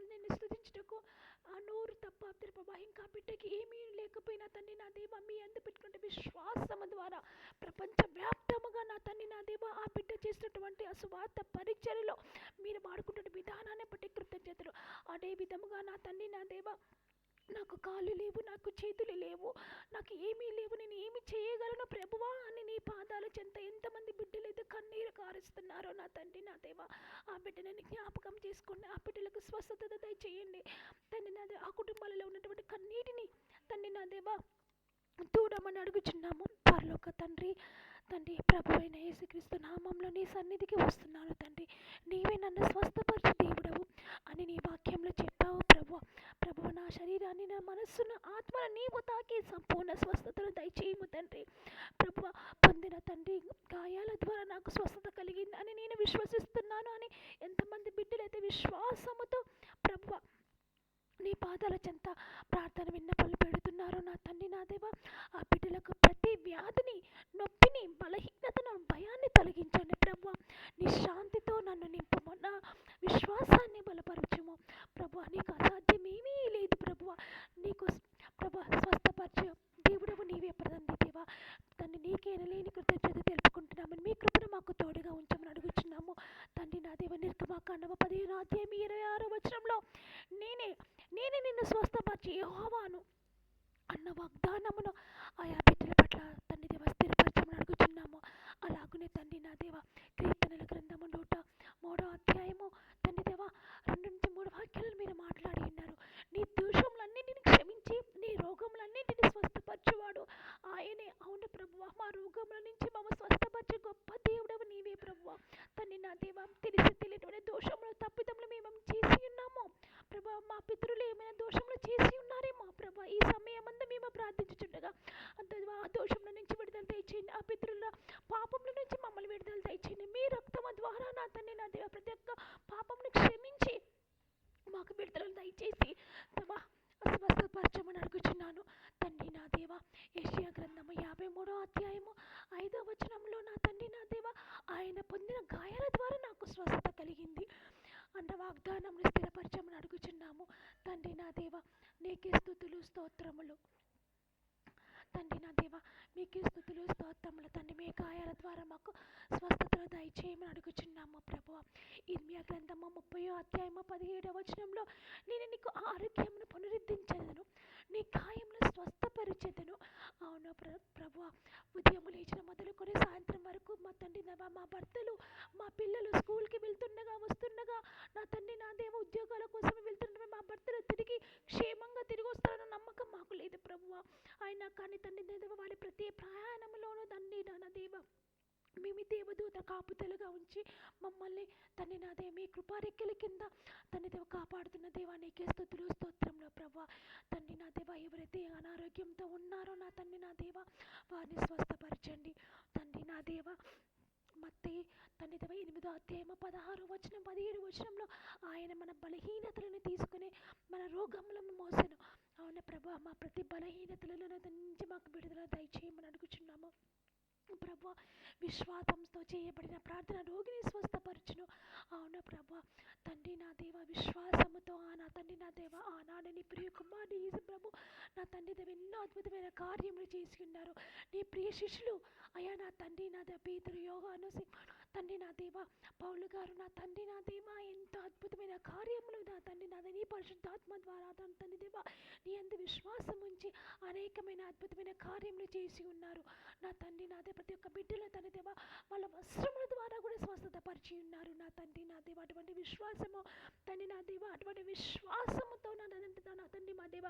నిన్ను స్తుతించుటకు ఆ నోరు తప్ప ప్రభా ఇంకా బిడ్డకి ఏమీ లేకపోయినా తండ్రి నా దేవ మీ అందు పెట్టుకుంటే విశ్వాసము ద్వారా ప్రపంచవ్యాప్తముగా నా తండ్రి నా దేవ ఆ బిడ్డ చేసినటువంటి ఆ సువార్త పరిచర్యలో మీరు వాడుకుంటున్న విధానాన్ని బట్టి కృతజ్ఞతలు. అదే విధముగా నా తండ్రి నా దేవ నాకు కాళ్ళు లేవు, నాకు చేతులు లేవు, నాకు ఏమీ లేవు, నేను ఏమి చేయగలను ప్రభువా అని నీ పాదాల చెంత ఎంతమంది బిడ్డలైతే కన్నీరు కారుస్తున్నారో నా తండ్రి నా దేవ ఆ బిడ్డని జ్ఞాపకం చేసుకోండి. ఆ బిడ్డలకు స్వస్థత దయచేయండి తండ్రి నా దేవ. ఆ కుటుంబాలలో ఉన్నటువంటి కన్నీటిని తండ్రి నా దేవ చూడమని అడుగుచున్నాము. పరలోక తండ్రి ప్రభు అయిన యేసుక్రీస్తు నామంలో నీ సన్నిధికి వస్తున్నాను తండ్రి. నీవే నన్ను స్వస్థపరిచే దేవుడవు అని నీ వాక్యంలో చెప్పావు ప్రభు నా శరీరాన్ని, నా మనస్సును, ఆత్మను నీవు తాకి సంపూర్ణ స్వస్థతను దయచేయము తండ్రి. ప్రభు పొందిన తండ్రి గాయాల ద్వారా నాకు స్వస్థత కలిగింది అని నేను విశ్వసిస్తున్నాను అని ఎంతమంది బిడ్డలైతే విశ్వాసముతో ప్రభు నీ పాదాల చెంత ప్రార్థన విన్నపలు పెడుతున్నారు నా తండ్రి నా దేవ. ఆ బిడ్డలకు ప్రతి వ్యాధిని, నొప్పిని, బలహీనతను, భయాన్ని తొలగించండి ప్రభు. నీ శాంతితో నన్ను నింపము, నా విశ్వాసాన్ని బలపరచుము ప్రభు. నీకు అసాధ్యమేమీ లేదు ప్రభు. నీకు ప్రభు స్వస్థపరచు దేవుడవు నీవే ప్రదండి దేవా తండ్రి. నీకే లేని కృతజ్ఞత తెలుపుకుంటున్నామని మీ కృపను మాకు తోడుగా ఉంచమని అడుగుచున్నాము తండ్రి నా దేవ. నిర్గమకాండము 15:26 నేనే నిన్ను స్వస్థపరిచి యెహోవాను అన్న వాగ్దానమును ఆయా బిడ్డల పట్ల తండ్రి దేవ స్థిరపరచమని అడుగుచున్నాము. అలాగునే తండ్రి నా దేవ కీర్తనల గ్రంథము 103 తండ్రి దేవ 2-3 వాక్యాలను మీరు మాట్లాడి ఉన్నారు. నీ దోషములన్నింటినీ క్షమించి నీ రోగములన్నింటినీ స్వస్థపరచువాడు ఆయనే. అవును ప్రభువా, మా రోగముల నుంచి మమ్మ స్వస్థపరిచే గొప్ప దేవుడవు నీవే ప్రభువా తండ్రి నా దేవ. తెలిసి తెలియటువంటి దోషములు, తప్పిదములు మేము చేసి ఉన్నాము ప్రభా. మా పితరులు ఏమైనా దోషములు చేసి ఉన్నారేమో ప్రభా. ఈ సమయమంతా మేము ప్రార్థించుచుండగా ఆ దోషముల నుంచి విడుదల దయచేయండి. ఆ పితరుల పాపముల నుంచి మమ్మల్ని విడుదల దయచేయండి. మీ రక్తము ద్వారా నా తండ్రి నా దేవ ప్రతి ఒక్క పాపమును క్షమించి మాకు విడుదల దయచేసి స్వస్థపరచమని అడుగుచున్నాను తండ్రి నా దేవ. యెషయా గ్రంథము 53:5 నా తండ్రి నా దేవ ఆయన పొందిన గాయాల ద్వారా నాకు స్వస్థత కలిగింది అన్న వాగ్దానమును స్థిరపరచమని అడుగుచున్నాము తండ్రి నా దేవ. నీకే స్తుతులు స్తోత్రములు తండ్రి నా దేవ, మీకే స్తుతులు స్తోత్రములు తండ్రి. మీ గాయాల ద్వారా మాకు స్వస్థతను దయచేయమని అడుగుచున్నాము ప్రభువ. ఇర్మియా గ్రంథము 30:17 నేను నీకు ఆరోగ్యమును పునరుద్ధరించెదను, నీ గాయమును స్వస్థపరిచెదను. అవును ప్రభువ, ఉదయం లేచిన మొదలుకొని సాయంత్రం వరకు మా తండ్రి మా భర్తలు, మా పిల్లలు స్కూల్కి వెళ్తుండగా వస్తుండగా నా తండ్రి నా దేవ ఉద్యోగాల కోసం వెళ్తుండగా మా భర్తలు తిరిగి క్షేమంగా తిరిగి వస్తారన్న నమ్మకం మాకు లేదు ప్రభువ. అయినా కానీ తండ్రి దేవ వారి ప్రతి ప్రయాణంలోనూ తండ్రి నా దేవ మేము దేవదూత కాపుదలుగా ఉంచి మమ్మల్ని తండ్రి నా దేవ మీ కృపారెక్కల కింద తండ్రి దేవ కాపాడుతున్న దేవా నీకే స్తుతులు స్తోత్రంలో ప్రభా. తండ్రి నా దేవ ఎవరైతే అనారోగ్యంతో ఉన్నారో నా తండ్రి నా దేవ వారిని స్వస్థపరచండి తండ్రి నా దేవ. మత్తయి తండ్రి దేవ 8:16-17 ఆయన మన బలహీనతలను తీసుకుని మన రోగములను మోసెను. అవును ప్రభా, మా ప్రతి బలహీనతలను నుంచి మాకు విడుదల దయచేయమని అడుగుచున్నాము ప్రభా. విశ్వాసంతో చేయబడిన ప్రార్థన రోగిని స్వస్థపరచును. అవును ప్రభా తండ్రి నా దేవ విశ్వాసముతో నా తండ్రి నా దేవ ఆనాడు నీ ప్రియ కుమారుడు యేసు ప్రభు నా తండ్రి దేవ ఎన్నో అద్భుతమైన కార్యములు చేసి ఉన్నారు. నీ ప్రియ శిష్యులు అయ్యా నా తండ్రి నా దేవ పేతురు, యోహాను, తండ్రి నా దేవ పౌలు గారు నా తండ్రి నా దేవ ఎంతో అద్భుతమైన కార్యములు నా తండ్రి నా నీ పరిశుద్ధాత్మ ద్వారా తండ్రి దేవ నీ అందు విశ్వాసం ఉంచి అనేకమైన అద్భుతమైన కార్యములు చేసి ఉన్నారు నా తండ్రి నా దేవ. ప్రతి ఒక్క బిడ్డల తండ్రి దేవ వాళ్ళ వస్త్రముల ద్వారా కూడా స్వస్థత పరిచి ఉన్నారు నా తండ్రి నా దేవ. అటువంటి విశ్వాసము తండ్రి నా దేవ, అటువంటి విశ్వాసముతో నా తండ్రి మా దేవ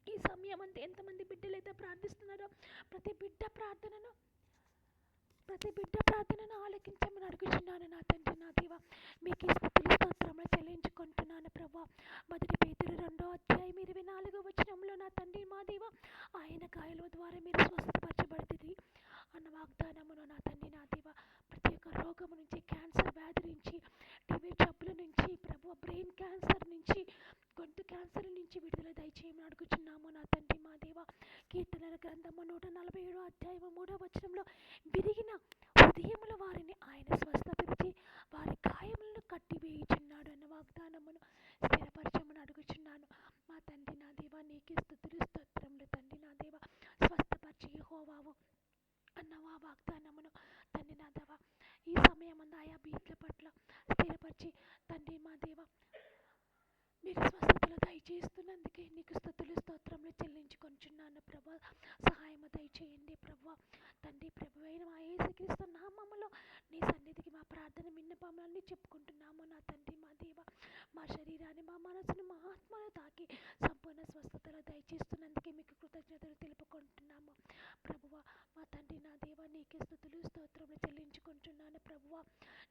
ఈ సమయం అంతా ఎంతమంది బిడ్డలైతే ప్రార్థిస్తున్నారో ప్రతి బిడ్డ ప్రార్థనను ఆలకించమని అడుగుచున్నాను నా తండ్రి నా దేవ. మీకు స్తుతులు స్తోత్రములు చెల్లించుకుంటున్నాను ప్రభా. 1 పేతురు 2:24 నా తండ్రి మా దేవ ఆయన గాయాల ద్వారా మీరు స్వస్థపరచబడుతుంది అన్న వాగ్దానమును నా తండ్రి నా దేవ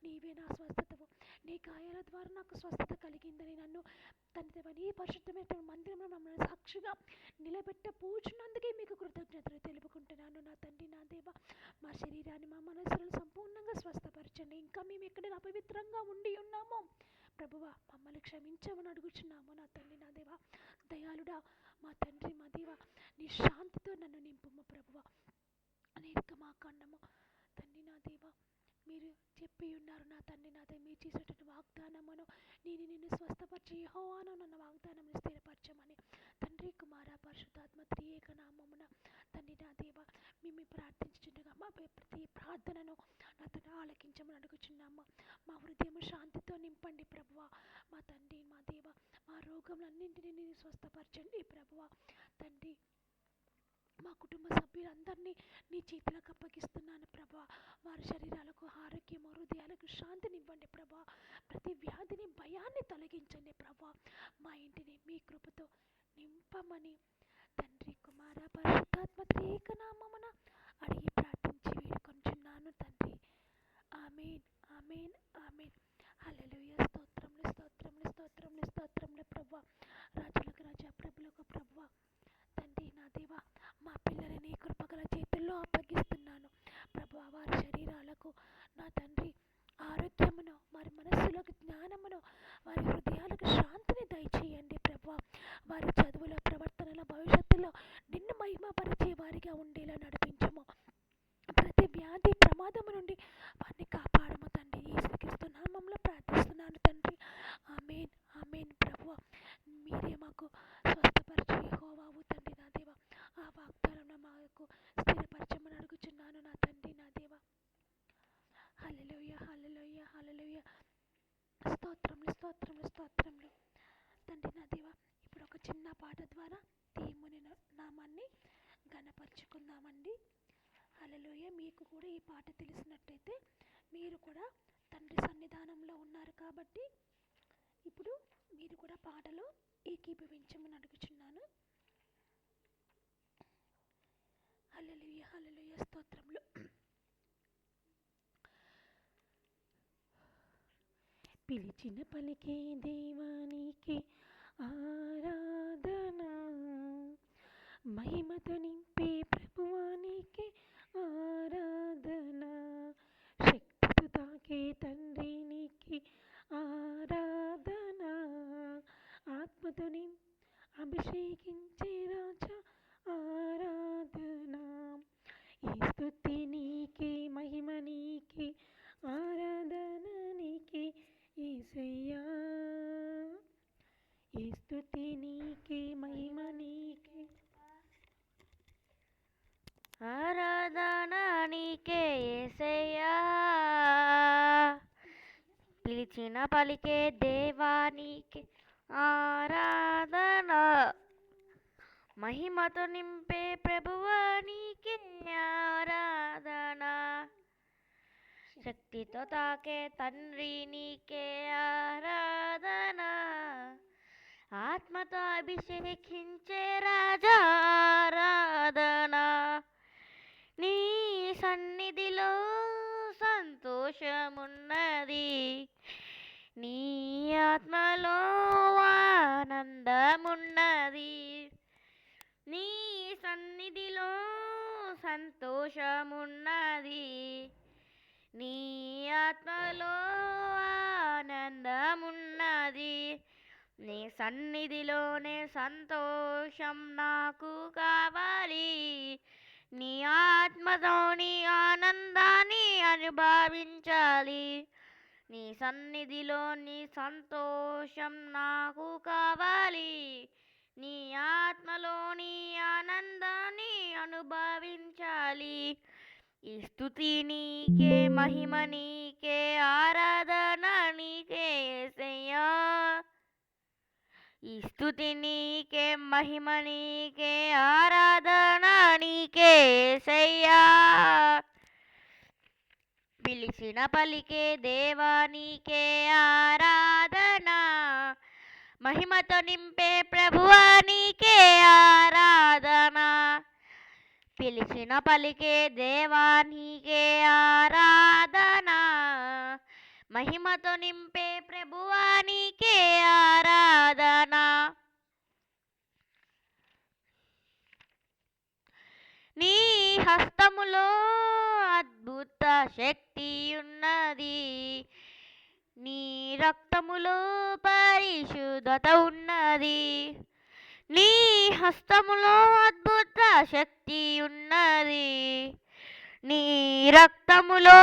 నీవే నా స్వస్థతవు. నీ గాయాల ద్వారా నాకు స్వస్థత కలిగిందని నన్ను తండ్రి నీ పరిశుద్ధమైన మందిరంలో మమ్మల్ని సాక్షిగా నిలబెట్టపోచున్నందుకే మీకు కృతజ్ఞతలు తెలుపుకుంటున్నాను నా తండ్రి నా దేవ. మా శరీరాన్ని మా మనసులను సంపూర్ణంగా స్వస్థపరచండి. ఇంకా మేము ఎక్కడ అపవిత్రంగా ఉండి ఉన్నామో ప్రభువా మమ్మల్ని క్షమించమని అడుగుచున్నాము నా తండ్రి నా దేవ. దయాళుడా మా తండ్రి మా దేవ, నీ శాంతితో నన్ను నింపుము ప్రభువా. నిర్గమాకాండము తండ్రి నా దేవ మీరు చెప్పి ఉన్నారు నా తండ్రి నా దేవ, మీరు చేసేటువంటి వాగ్దానమును నేను నిన్ను స్వస్థపరిచి యెహోవాను నన్న వాగ్దానమును స్థిరపరచమని తండ్రి కుమార పరిశుద్ధాత్మ త్రియేక నామమున తండ్రి నా దేవ మేము ప్రార్థించుచుండగా మా ప్రతి ప్రార్థనను నా తండ్రి ఆలకించమని అడుగుచున్నాము. మా హృదయం శాంతితో నింపండి ప్రభువా. మా తండ్రి మా దేవ మా రోగములన్నింటినీ నేను స్వస్థపరచండి ప్రభువా. తండ్రి మా కుటుంబ సభ్యులందరినీ నీ చేతులకు అప్పగిస్తున్నాను ప్రభా. వారి శరీరాలకు ఆరోగ్యము, హృదయాలకు శాంతినివ్వండి ప్రభా. ప్రతి వ్యాధిని భయాన్ని తొలగించండి ప్రభా. మా ఇంటిని మీ కృపతో నింపమని తండ్రి కుమార పరిశుద్ధాత్మ త్రియేక నామమున అడిగి ప్రార్థించి వేడుకొంచున్నాను తండ్రి. ఆమేన్ ఆమేన్ ఆమేన్. హల్లెలూయా. స్తోత్రములు స్తోత్రములు స్తోత్రములు స్తోత్రములు ప్రభా. రాజులకు రాజా ప్రభులకు ప్రభువా తండ్రి నా దేవ మా పిల్లలని కృపగల చేతుల్లో అప్పగిస్తున్నాను ప్రభువా. వారి శరీరాలకు నా తండ్రి ఆరోగ్యమును, వారి మనస్సులకు జ్ఞానమును, వారి హృదయాలకు శాంతిని దయచేయండి ప్రభువా. వారి చదువుల ప్రవర్తనల భవిష్యత్తులో నిన్ను మహిమపరిచే వారిగా ఉండేలా నడిపించము. ప్రతి వ్యాధి ప్రమాదము నుండి వారిని కాపాడము తండ్రి. యేసుక్రీస్తు నామములో ప్రార్థిస్తున్నాను తండ్రి. ఆమేన్ ఆమేన్ ప్రభువా. మీరే మాకు స్వస్థపరిచే యెహోవావు తండ్రి నా దేవ. ఆ వాగ్దానం మాకు స్థిరపరచమని అడుగుచున్నాను నా తండ్రి నా దేవ. హల్లెలూయా హల్లెలూయా హల్లెలూయా. స్తోత్రములు స్తోత్రములు స్తోత్రములు తండ్రి నా దేవ. ఇప్పుడు ఒక చిన్న పాట ద్వారా దేవుని నామాన్ని ఘనపరుచుకుందామండి. హల్లెలూయా. మీకు కూడా ఈ పాట తెలిసినట్టయితే మీరు కూడా తండ్రి సన్నిధానంలో ఉన్నారు కాబట్టి ఇప్పుడు మీరు కూడా పాటలో ఏకీభవించమని అడుగుచున్నాను. హల్లెలూయా హల్లెలూయా. స్తోత్రములు. పిలిచిన పలికే దేవానికి ఆరాధన, మహిమతో నింపే ప్రభువానికి ఆరాధన, శక్తితో తాకే తండ్రి నీకి ఆరాధన, ఆత్మతో అభిషేకించే రాజా ఆరాధన. ఈ స్తుతి నీకే, మహిమ నీకే, ఆరాధన నీకే యేసయ్యా. ఈ స్తుతి నీకే, మహిమ నీకే, ఆరాధన నీకే యేసయ్యా. పిలిచిన పలికే దేవా నీకే ఆరాధన, మహిమతో నింపే ప్రభువా నీకే ఆరాధన, శక్తితో తాకే తండ్రి నీకే ఆరాధన, ఆత్మతో అభిషేకించే రాజా ఆరాధన. నీ సన్నిధిలో సంతోషమున్నది, నీ ఆత్మలో ఆనందమున్నది. నీ సన్నిధిలో సంతోషమున్నది, నీ ఆత్మలో ఆనందమున్నది. నీ సన్నిధిలోనే సంతోషం నాకు కావాలి, నీ ఆత్మతో నీ ఆనందాన్ని అనుభవించాలి. నీ సన్నిధిలో నీ సంతోషం నాకు కావాలి, నీ ఆత్మలో నీ ఆనందాన్ని అనుభవించాలి. ఈ స్తుతి నీకే, మహిమ నీకే, ఆరాధన నీకే యేసయ్యా. ఈ స్తుతి నీకే, మహిమ నీకే, ఆరాధన నీకే యేసయ్యా. పిలిచిన పలికే దేవా నీకే ఆరాధన, మహిమతో నింపే ప్రభువా నీకే ఆరాధన. పిలిచిన పలికే దేవా నీకే ఆరాధన, మహిమతో నింపే ప్రభువా నీకే ఆరాధన. నీ హస్తములో అద్భుత శక్తి ఉన్నది, నీ రక్తములో పరిశుద్ధత ఉన్నది. నీ హస్తములో అద్భుత శక్తి ఉన్నది, నీ రక్తములో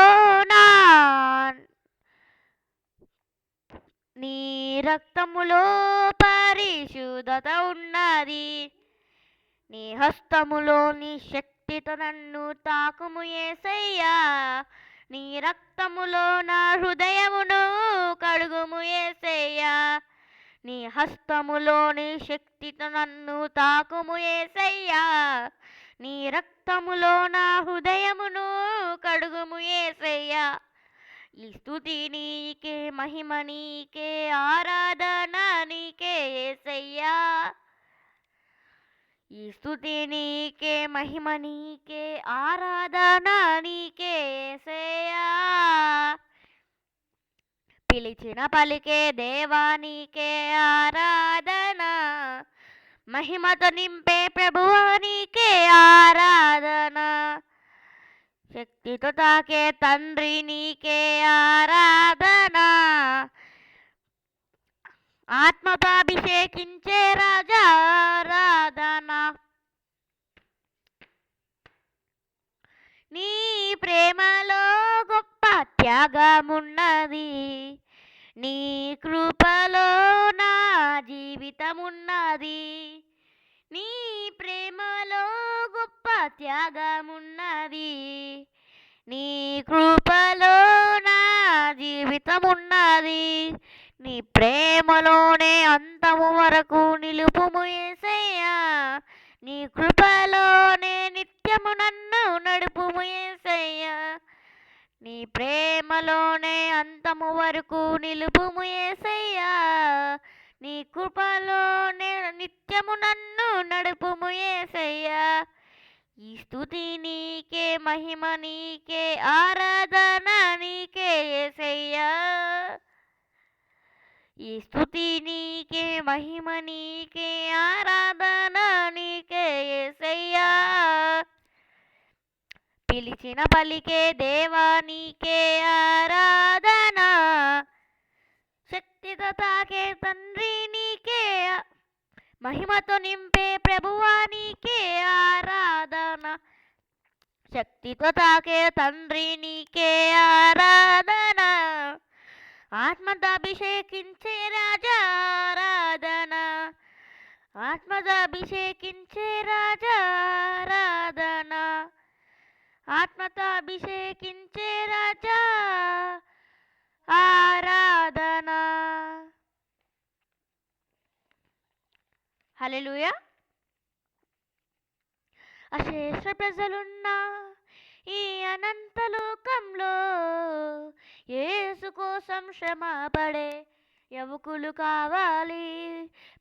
నీ రక్తములో పరిశుద్ధత ఉన్నది. నీ హస్తములోని శక్తితో నన్ను తాకుము యేసయ్యా, నీ రక్తములో నా హృదయమును కడుగుము యేసయ్యా. నీ హస్తములోని శక్తితో నన్ను తాకుము యేసయ్యా, నీ రక్తములో నా హృదయమును కడుగుము యేసయ్యా. ఈ స్తుతి నీకే, మహిమ నీకే, ఆరాధన నీకే యేసయ్యా. ఈ స్తుతి నీకే, మహిమ నీకే, ఆరాధన నీకే యేసయ్యా. పిలిచిన పలికే దేవా నీకే ఆరాధన, మహిమతో నింపే ప్రభువా నీకే ఆరాధన. శక్తితో తాకే తండ్రి నీకే ఆరాధన, ఆత్మతో అభిషేకించే రాజా ఆరాధన. నీ ప్రేమలో గొప్ప త్యాగమున్నది, నీ కృపలో నా జీవితమున్నది. నీ ప్రేమలో గొప్ప త్యాగమున్నది, నీ కృపలో నా జీవితమున్నది. నీ ప్రేమలోనే అంతము వరకు నిలుపుము యేసయ్యా, నీ కృపలోనే నిత్యము నన్ను నడుపుము యేసయ్యా. నీ ప్రేమలోనే అంతము వరకు నిలుపుము యేసయ్యా, నీ కృపలోనే నిత్యము నన్ను నడుపుము యేసయ్యా. ఈ స్తుతి నీకే, మహిమ నీకే, ఆరాధన నీకే యేసయ్యా. ఈ స్తుతి నీకే, మహిమ నీకే, ఆరాధన నీకే యేసయ్యా. పిలిచిన పలికే దేవా నీకే ఆరాధన, శక్తితో తాకే తండ్రి నీకే, మహిమతో నింపే ప్రభువా నీకే ఆరాధన. శక్తితో తాకే తండ్రి నీకే ఆరాధన, ఆత్మతో అభిషేకించే రాజా ఆరాధన. ఆత్మతో అభిషేకించే రాజా ఆరాధన, ఆత్మతో అభిషేకించే రాజా ఆరాధన. హల్లెలూయా. అశేష ప్రజలున్న ఈ అనంత లోకంలో యేసు కోసం శ్రమ పడే యువకులు కావాలి,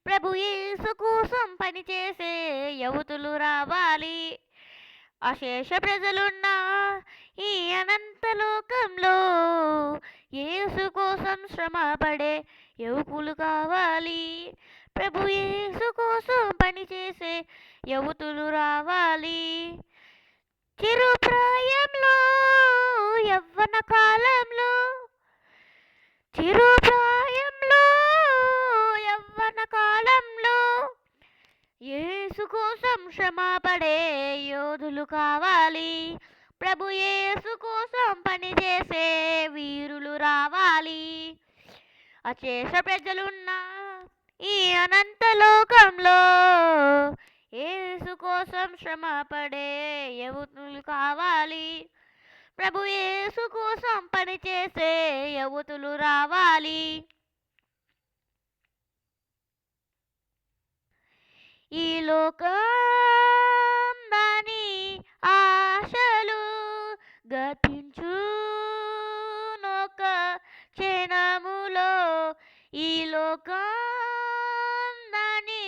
ప్రభు యేసు కోసం పనిచేసే యువతులు రావాలి. అశేష ప్రజలున్న ఈ అనంత లోకంలో యేసు కోసం శ్రమ పడే యువకులు కావాలి, ప్రభు యేసు కోసం పనిచేసే యువతులు రావాలి. చిరు ప్రాయంలో, యవ్వన కాలంలో, చిరు ప్రాయంలో, యవ్వన కాలంలో యేసు కోసం శ్రమ పడే యోధులు కావాలి, ప్రభు యేసు కోసం పనిచేసే వీరులు రావాలి. అశేష ప్రజలున్న ఈ అనంత లోకంలో యేసు కోసం శ్రమ పడే యువతులు కావాలి, ప్రభు యేసు కోసం పనిచేసే యువతులు రావాలి. ఈ లోకం దాని ఆశలు గతించునొక క్షణములో, ఈ లోకం దాని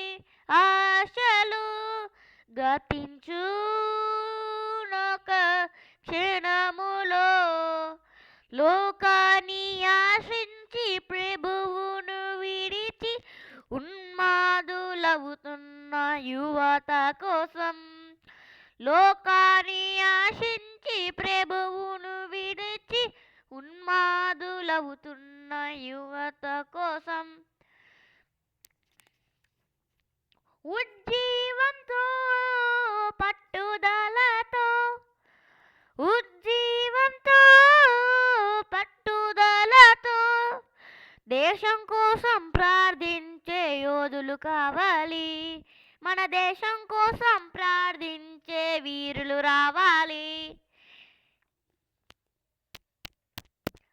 ఆశలు గతించునొక క్షణములో, లోకాని యువత కోసం లోకాన్ని ఆశించి ప్రభువును విడిచి ఉన్మాదులవుతున్న యువత కోసం ఉజ్జీవంతో పట్టుదలతో ఉజ్జీవంతో పట్టుదలతో దేశం కోసం ప్రార్థించే యోధులు కావాలి. మన దేశం కోసం ప్రార్థించే వీరులు రావాలి.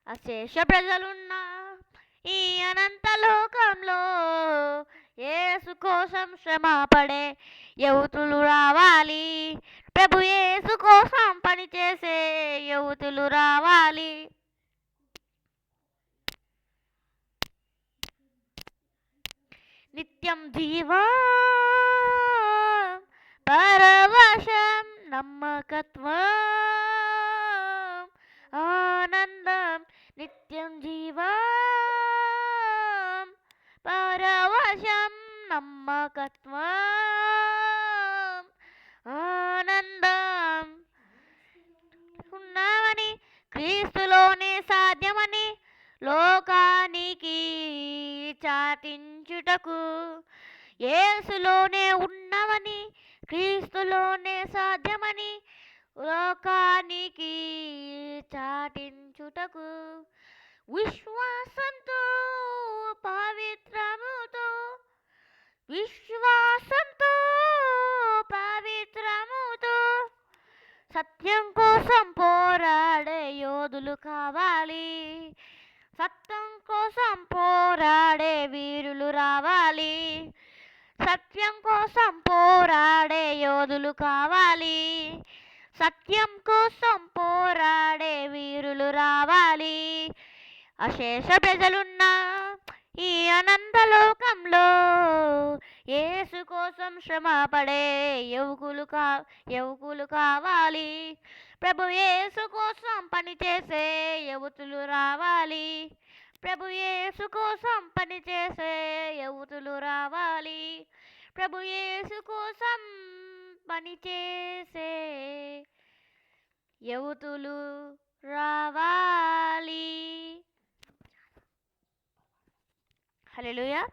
అశేష ప్రజలున్న ఈ అనంత లోకంలో యేసు కోసం శ్రమ పడే యువతులు రావాలి. ప్రభు యేసు కోసం పనిచేసే యువతులు రావాలి. నిత్యం జీవం పరవశం నమ్మకత్వం ఆనందం నిత్యం జీవం పరవశం నమ్మకత్వం ఆనందం ఉన్నామని క్రీస్తులోనే సాధ్యమని లోకానికి చాటించుటకు యేసులోనే ఉన్నవని క్రీస్తులోనే సాధ్యమని లోకానికి చాటించుటకు విశ్వాసంతో పవిత్రముతో విశ్వాసంతో పవిత్రముతో సత్యం కోసం పోరాడే యోధులు కావాలి. సత్యం కోసం పోరాడే వీరులు రావాలి. సత్యం కోసం పోరాడే యోధులు కావాలి. సత్యం కోసం పోరాడే వీరులు రావాలి. అశేష ప్రజలున్న ఈ అనంత లోకంలో యేసు కోసం శ్రమ పడే యువకులు కావాలి. ప్రభు యేసు కోసం పనిచేసే యువతులు రావాలి. ప్రభు యేసు కోసం పనిచేసే యువతులు రావాలి. ప్రభు యేసు కోసం పనిచేసే యువతులు రావాలి. హల్లెలూయా.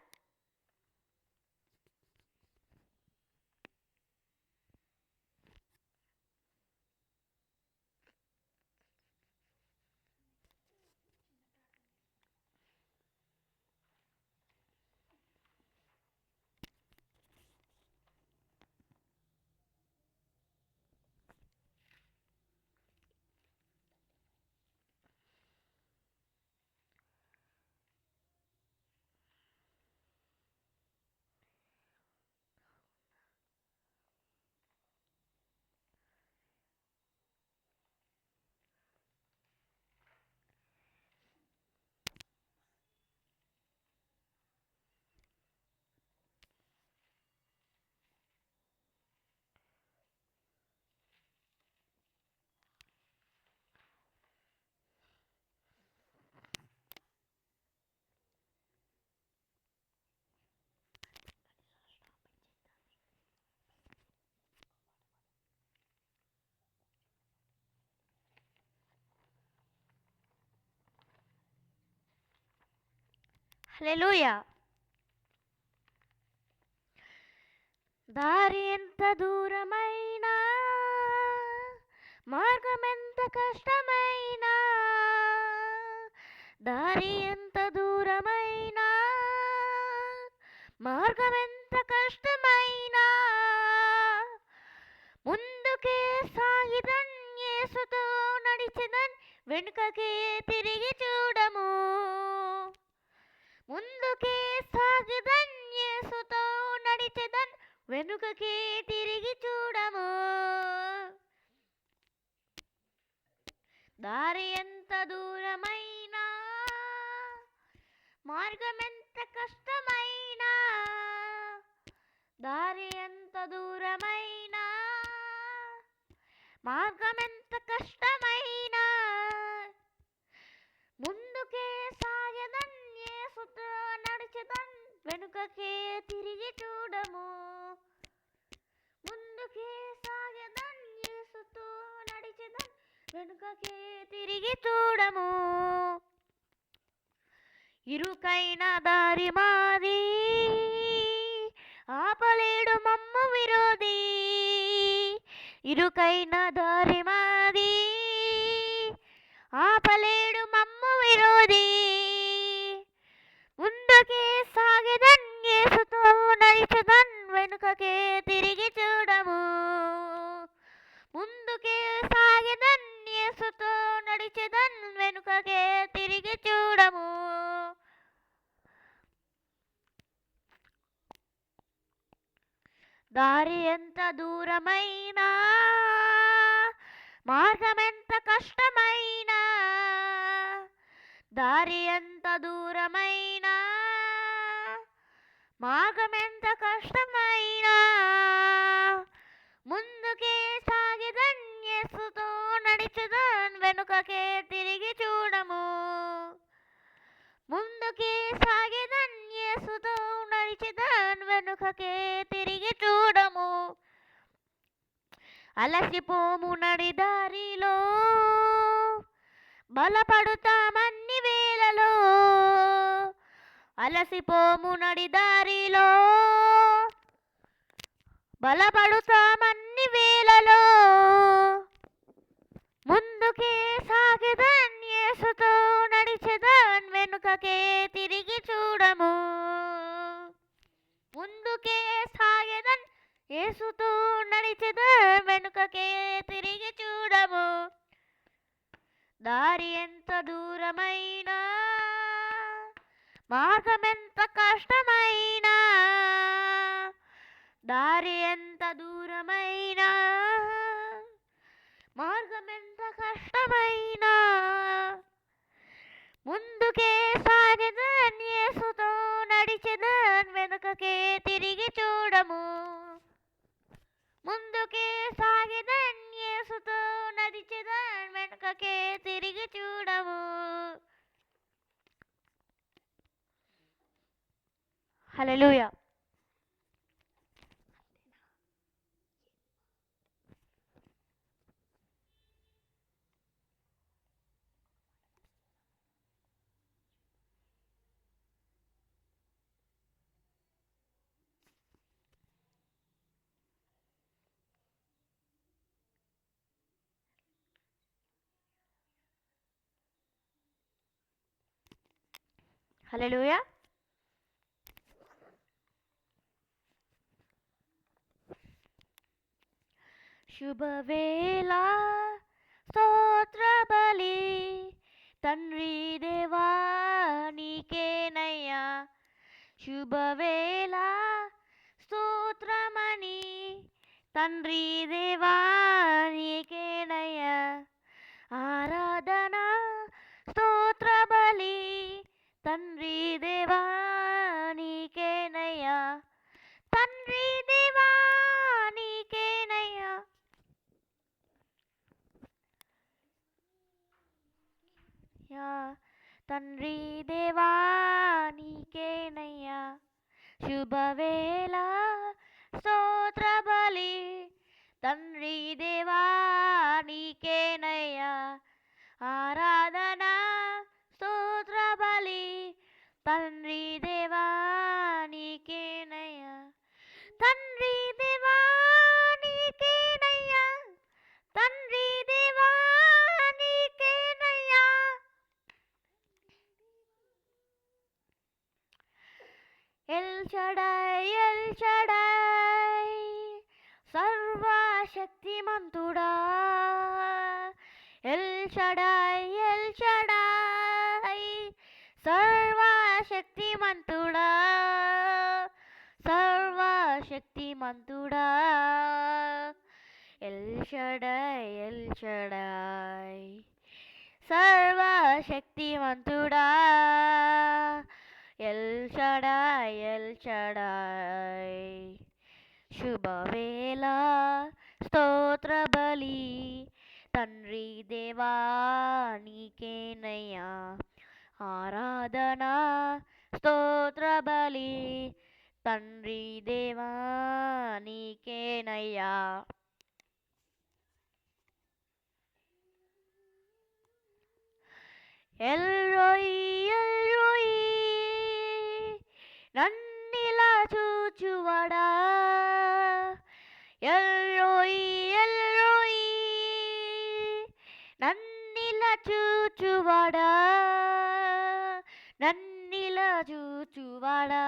హల్లెలూయా. దారి ఎంత దూరమైనా మార్గం ఎంత కష్టమైనా దారి ఎంత దూరమైనా మార్గం ఎంత కష్టమైనా ముందుకే సాగిదన్ యేసుతో నడిచెదన్ వెనుకకే తిరిగి చూడము. ముందుకే సాగిదన్ యేసుతో నడిచెదన్ వెనుకకే తిరిగి చూడము. దారి ఎంత దూరమైనా మార్గం ఎంత కష్టమైనా దారి ఎంత దూరమైనా మార్గం ఎంత కష్టమైనా ముందుకే సాగదన్ యేసుతో నడిచెదన్ వెనుకకే తిరిగి చూడము. ముందుకే సాగెదన్ యేసుతో నడిచెదన్ వెనుకకే తిరిగి చూడము ఇరుకైన దారి మాది ఆపలేడు మమ్ము విరోధి ఇరుకైన దారి మాది ఆపలేడు మమ్ము విరోధి ముందుకే సాగెదన్ యేసుతో నడిచెదన్ వెనుకకే తిరిగి చూడము ముందుకే సాగెదన్ యేసుతో నడిచెదన్ వెనుకకే తిరిగి చూడము దారి ఎంత దూరమైనా మార్గమెంత కష్టమైనా దారి ఎంత దూరమైనా మార్గమెంత కష్టమైనా ముందుకే సాగెదన్ యేసుతో నడిచెదన్ వెనుకకే తిరిగి చూడము ముందుకే సాగెదన్ యేసుతో నడిచెదన్ వెనుకకే తిరిగి చూడము అలసిపోము నడిదారిలో బలపడుతామన్ని వేళలో అలసిపోము నడిదారిలో బలపడుతామన్ని వేళలో ముందుకే సాగెదన్ యేసుతో నడిచెదన్ వెనుకకే తిరిగి చూడము ముందుకే సాగెదన్ యేసుతో నడిచెదన్ వెనుకకే తిరిగి చూడము దారి ఎంత దూరమైనా మార్గమెంత కష్టమైనా దారి ఎంత దూరమైనా మార్గమెంత కష్టమైనా ముందుకే సాగెదన్ యేసుతో నడిచెదన్ వెనుకకే తిరిగి చూడము ముందుకే సాగెదన్ యేసుతో నడిచెదన్ వెనుకకే తిరిగి చూడము హల్లెలూయా హల్లెలూయా శుభవేళ స్తోత్ర బలి తండ్రి దేవా నీకేనయ్యా శుభవేళ స్తోత్రమని తండ్రి దేవా నీకేనయ్యా ఆరాధన స్తోత్ర బలి తండ్రి దేవా నీకేనయ్యా తండ్రి దేవా నీకేనయ్యా తండ్రి దేవా నీకేనయ్యా శుభవేళ స్తోత్ర బలి తండ్రి దేవా నీకేనయ్యా ఆరాధన స్తోత్ర బలి తండ్రి దేవా నీకేనయ్యా తండ్రి దేవా నీకేనయ్యా తండ్రి దేవా నీకేనయ్యా ఎల్ షడై సర్వశక్తిమంతుడా ఎల్ షడై సర్వశక్తిమంతుడా సర్వశక్తిమంతుడా ఎల్ షడై సర్వశక్తిమంతుడా ఎల్ షడై శుభవేళ స్తోత్ర బలి తండ్రి దేవా నీకేనయ్యా ఆరాధన స్తోత్ర బలి తండ్రి దేవా నీకేనయ్యా. ఎల్రోయి ఎల్రోయి నన్నిలా చూచువాడా, ఎల్రోయి ఎల్రోయి నన్నిలా చూచువాడా, నన్నిలా చూచువాడా,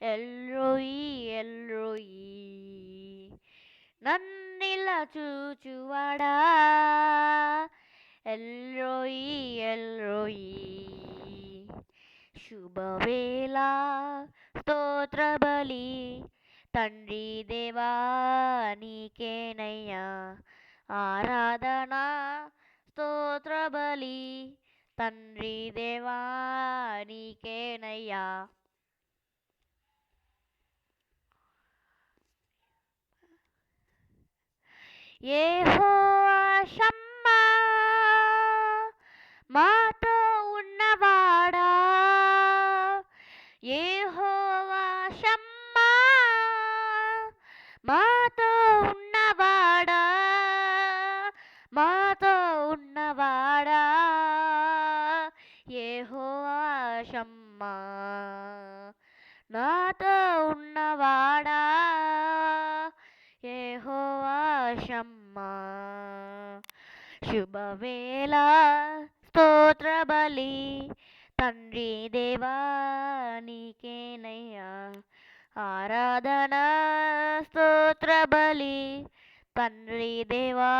ఎల్రోయి ఎల్రోయి నన్నిలా చూచువాడా, ఎల్రోయి ఎల్రోయి. శుభవేళ స్తోత్ర బలి తండ్రి దేవా నీకేనయ్యా. ఆరాధన స్తోత్ర బలి తండ్రి దేవా నీకేనయ్యా. యెహోవా షమ్మా మాతో ఉన్నవాడా, యెహోవా షమ్మా మాతో ఉన్నవాడా, మాతో ఉన్నవాడా, యెహోవా షమ్మా నాతో ఉన్నవాడా, యెహోవా షమ్మా. శుభవేళ స్తోత్ర బలి తండ్రి దేవా నీకేనయ్యా. ఆరాధన స్తోత్ర బలి తండ్రి దేవా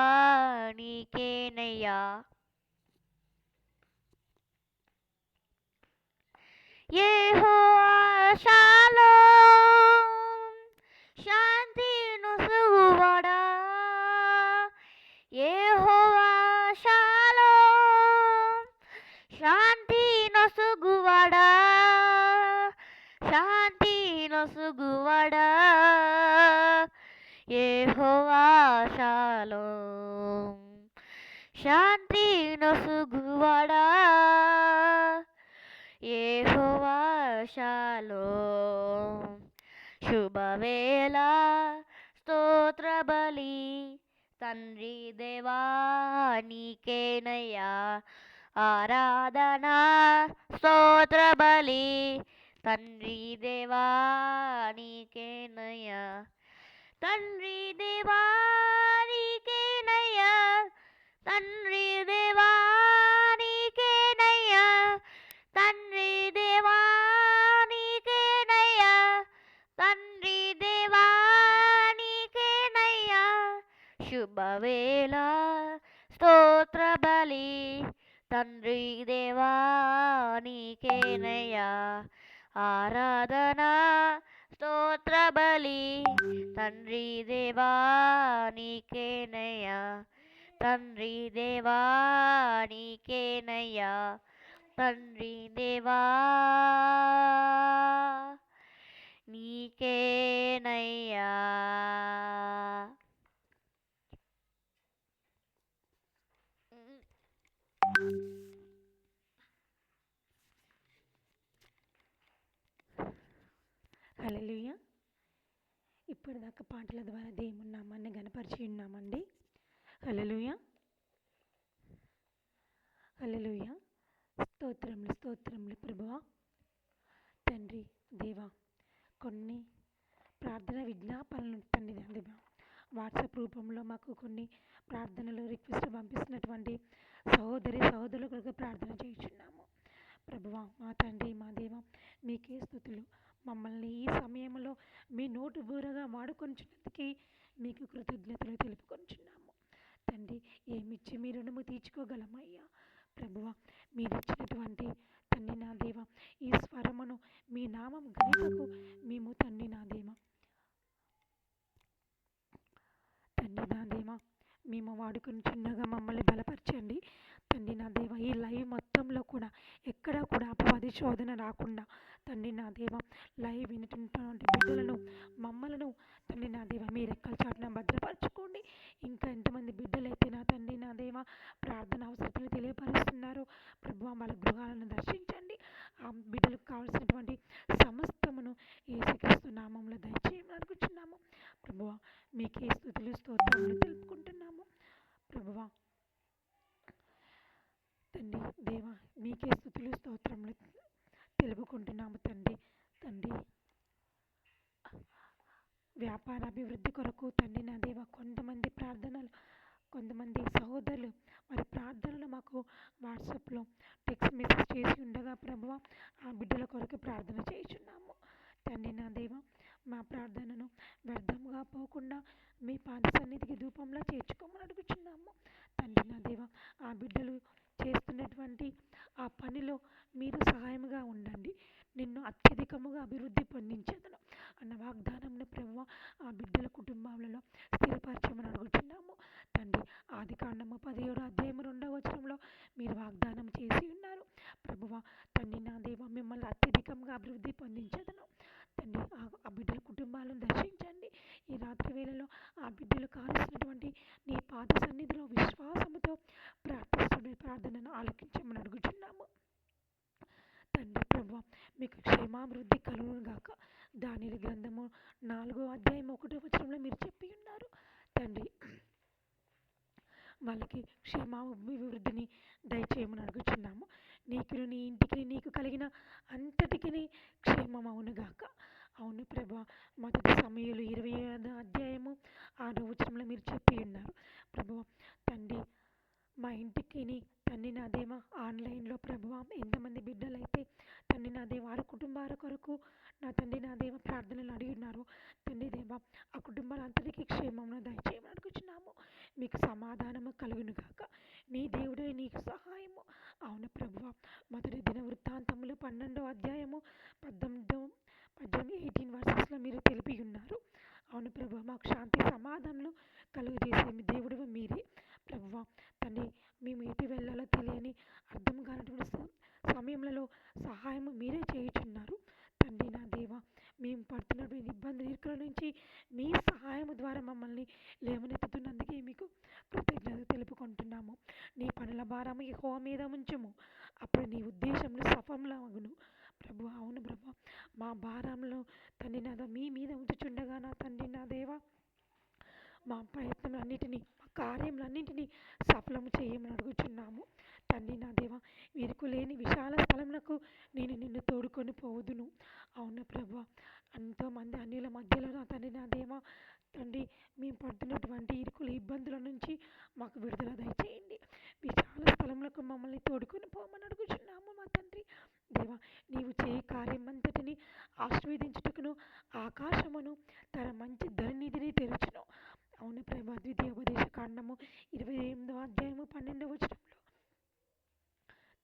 నీకేనయ్యా. యెహోవా షాలోమ్ శాంతి నొసగువాడా, యెహోవా షాలోమ్ శాంతి నొసగువాడా, శాంతి నొసగువాడా, యెహోవా షాలోమ్ శాంతి నొసగువాడా, యెహోవా షాలోమ్. శుభవేళ స్తోత్ర బలి తండ్రి దేవా నీకేనయ్యా. ఆరాధన స్తోత్ర బలి తండ్రి దేవా నీకేనయ్యా. తండ్రి దేవా నీకేనయ్యా, తండ్రి దేవా నీకేనయ్యా, తండ్రి దేవా నీకేనయ్యా, తండ్రి దేవా నీకేనయ్యా. శుభవేళ స్తోత్ర బలి తండ్రి దేవా నీకేనయ్యా. ఆరాధన స్తోత్ర బలి తండ్రి దేవా నీకేనయ్యా. తండ్రి దేవా నీకేనయ్యా, తండ్రి దేవా నీకేనయ్యా. హల్లెలూయా. ఇప్పటిదాకా పాటల ద్వారా దేవుని నామాన్ని గణపరిచి ఉన్నామండి. హల్లెలూయా, హల్లెలూయా. స్తోత్రములు స్తోత్రములు ప్రభువా. తండ్రి దేవా, కొన్ని ప్రార్థన విజ్ఞాపనలు తండ్రి దేవా వాట్సాప్ రూపంలో మాకు కొన్ని ప్రార్థనలు రిక్వెస్ట్ పంపిస్తున్నటువంటి సహోదరుల కొరకు ప్రార్థన చేయుచున్నాము. ప్రభువా, మా తండ్రి మా దేవ మీకే స్తుతులు. మమ్మల్ని ఈ సమయంలో మీ నోటు బూరగా వాడుకొంచున్నందుకు మీకు కృతజ్ఞతలు తెలుపుకొంచున్నాము. తండ్రి, ఏమిచ్చి మీ రుణము తీర్చుకోగలమయ్యా. ప్రభువా, మీరు ఇచ్చినటువంటి తండ్రి నా దేవ ఈ స్వరమును మీ నామం ఘనతకు మేము తండ్రి నా దేవ మేము వాడుకొని చిన్నగా మమ్మల్ని బలపరచండి తండ్రి నా దేవ. ఈ లైవ్ మొత్తంలో కూడా ఎక్కడ కూడా అపవాది శోధన రాకుండా తండ్రి నా దేవ లైవ్ వింటున్నటువంటి బిడ్డలను మమ్మలను తండ్రి నా దేవ మీ రెక్కల చాటున భద్రపరచుకోండి. ఇంకా ఎంతమంది బిడ్డలైతే నా తండ్రి నా దేవ ప్రార్థన అవసరతలు తెలియపరుస్తున్నారు ప్రభువా, వాళ్ళ గృహాలను దర్శించండి. ఆ బిడ్డలకు కావాల్సినటువంటి సమస్తమును యేసుక్రీస్తు నామములో దయచేయమని అడుగుచున్నాము ప్రభువా. మీకే స్తుతులు స్తోత్రములు తెలుపుకుంటున్నాము ప్రభువా. తండ్రి దేవ మీకే స్తుతులు స్తోత్రములు తెలుపుకుంటున్నాము తండ్రి. తండ్రి వ్యాపార అభివృద్ధి కొరకు తండ్రి నా దేవ కొంతమంది సహోదరులు వారి ప్రార్థనలు మాకు వాట్సాప్లో టెక్స్ట్ మెసేజ్ చేసి ఉండగా ప్రభువా, ఆ బిడ్డల కొరకు ప్రార్థన చేయుచున్నాము తండ్రి నా దేవ. మా ప్రార్థనను వ్యర్థంగా పోకుండా మీ పాద సన్నిధికి ధూపంలా చేర్చుకోమని అడుగుచున్నాము తండ్రి నా దేవ. ఆ బిడ్డలు చేస్తున్నటువంటి ఆ పనిలో మీరు సహాయముగా ఉండండి. నిన్ను అత్యధికముగా అభివృద్ధి పొందించేదను అన్న వాగ్దానంను ప్రభువ ఆ బిడ్డల కుటుంబాలలో స్థిరపరచమని అడుగుచున్నాము తండ్రి. ఆదికాండము 17:2 మీరు వాగ్దానం చేసి ఉన్నారు ప్రభువ. తండ్రి నా దేవ మిమ్మల్ని అత్యధికంగా అభివృద్ధి పొందించేదను తండ్రి. ఆ బిడ్డల కుటుంబాలను దర్శించండి. ఈ రాత్రి వేళలో ఆ బిడ్డలు కావాల్సినటువంటి నీ పాద సన్నిధిలో విశ్వాసముతో ప్రార్థిస్తున్న ప్రార్థనను ఆలకించమని అడుగుచున్నాము తండ్రి ప్రభువ. మీకు క్షేమాభివృద్ధి కలుగును గాక. దానియేలు గ్రంథము 4:1 మీరు చెప్పి ఉన్నారు తండ్రి. వాళ్ళకి క్షేమాభివృద్ధిని దయచేయమని అడుగుచున్నాము. నీకు నీ ఇంటికి నీకు కలిగిన అంతటికి క్షేమం అవును గాక. అవును ప్రభా. మొదటి సమయంలో 25:6 మీరు చెప్పి ఉన్నారు ప్రభువ. తండ్రి మా ఇంటికి తండ్రి నా దేవ ఆన్లైన్లో ప్రభువ ఎంతమంది బిడ్డలైతే తండ్రి నా దేవ వారి కుటుంబాల కొరకు నా తండ్రి నా దేవ ప్రార్థనలు అడిగి ఉన్నారు తండ్రి దేవ. ఆ కుటుంబాలందరికీ క్షేమమును దయచేయమని అడుగుచున్నాము. మీకు సమాధానము కలుగును గాక. నీ దేవుడే నీకు సహాయము. అవును ప్రభువ. మొదటి దినవృత్తాంతములు 12:18 మీరు తెలిపి ఉన్నారు. అవును ప్రభు. మాకు శాంతి సమాధానాలు కలుగజేసే మీ దేవుడు మీరే ప్రభువ. తండ్రి మేము ఎటు వెళ్ళాలో తెలియని అర్థం కానటువంటి సమయంలో సహాయము మీరే చేయుచున్నారు తండ్రి నా దేవ. మేము పడుతున్నటువంటి ఇబ్బందుల ఇరుకుల నుంచి మీ సహాయం ద్వారా మమ్మల్ని లేవనెత్తుతున్నందుకే మీకు కృతజ్ఞత తెలుపుకుంటున్నాము. నీ పనుల భారము యెహోవా మీద ఉంచుము, అప్పుడు నీ ఉద్దేశంలో సఫలమగును ప్రభు. అవును ప్రభు. మా భారంలో తండ్రి నా మీ మీద ఉంచుచుండగా నా తండ్రి నా దేవ మా ప్రయత్నములన్నిటినీ మా కార్యములన్నింటినీ సఫలము చేయమని అడుగుచున్నాము తండ్రి నా దేవ. ఇరుకు లేని విశాల స్థలములకు నేను నిన్ను తోడుకొని పోవుదును. అవును ప్రభు. ఎంతోమంది అన్యుల మధ్యలో నా తండ్రి నా దేవ తండ్రి మేము పడుతున్నటువంటి ఇరుకుల ఇబ్బందుల నుంచి మాకు విడుదల దయచేయండి. విశాల స్థలములకు మమ్మల్ని తోడుకొని పోమని అడుగుచున్నాము మా తండ్రి దేవ. నీవు చేయి కార్యం అంతటిని ఆశీర్వదించుటకును ఆకాశమును తన మంచి ధననిధిని తెరుచును. అవును ప్రభు. ద్వితీయోపదేశ కాండము 28:12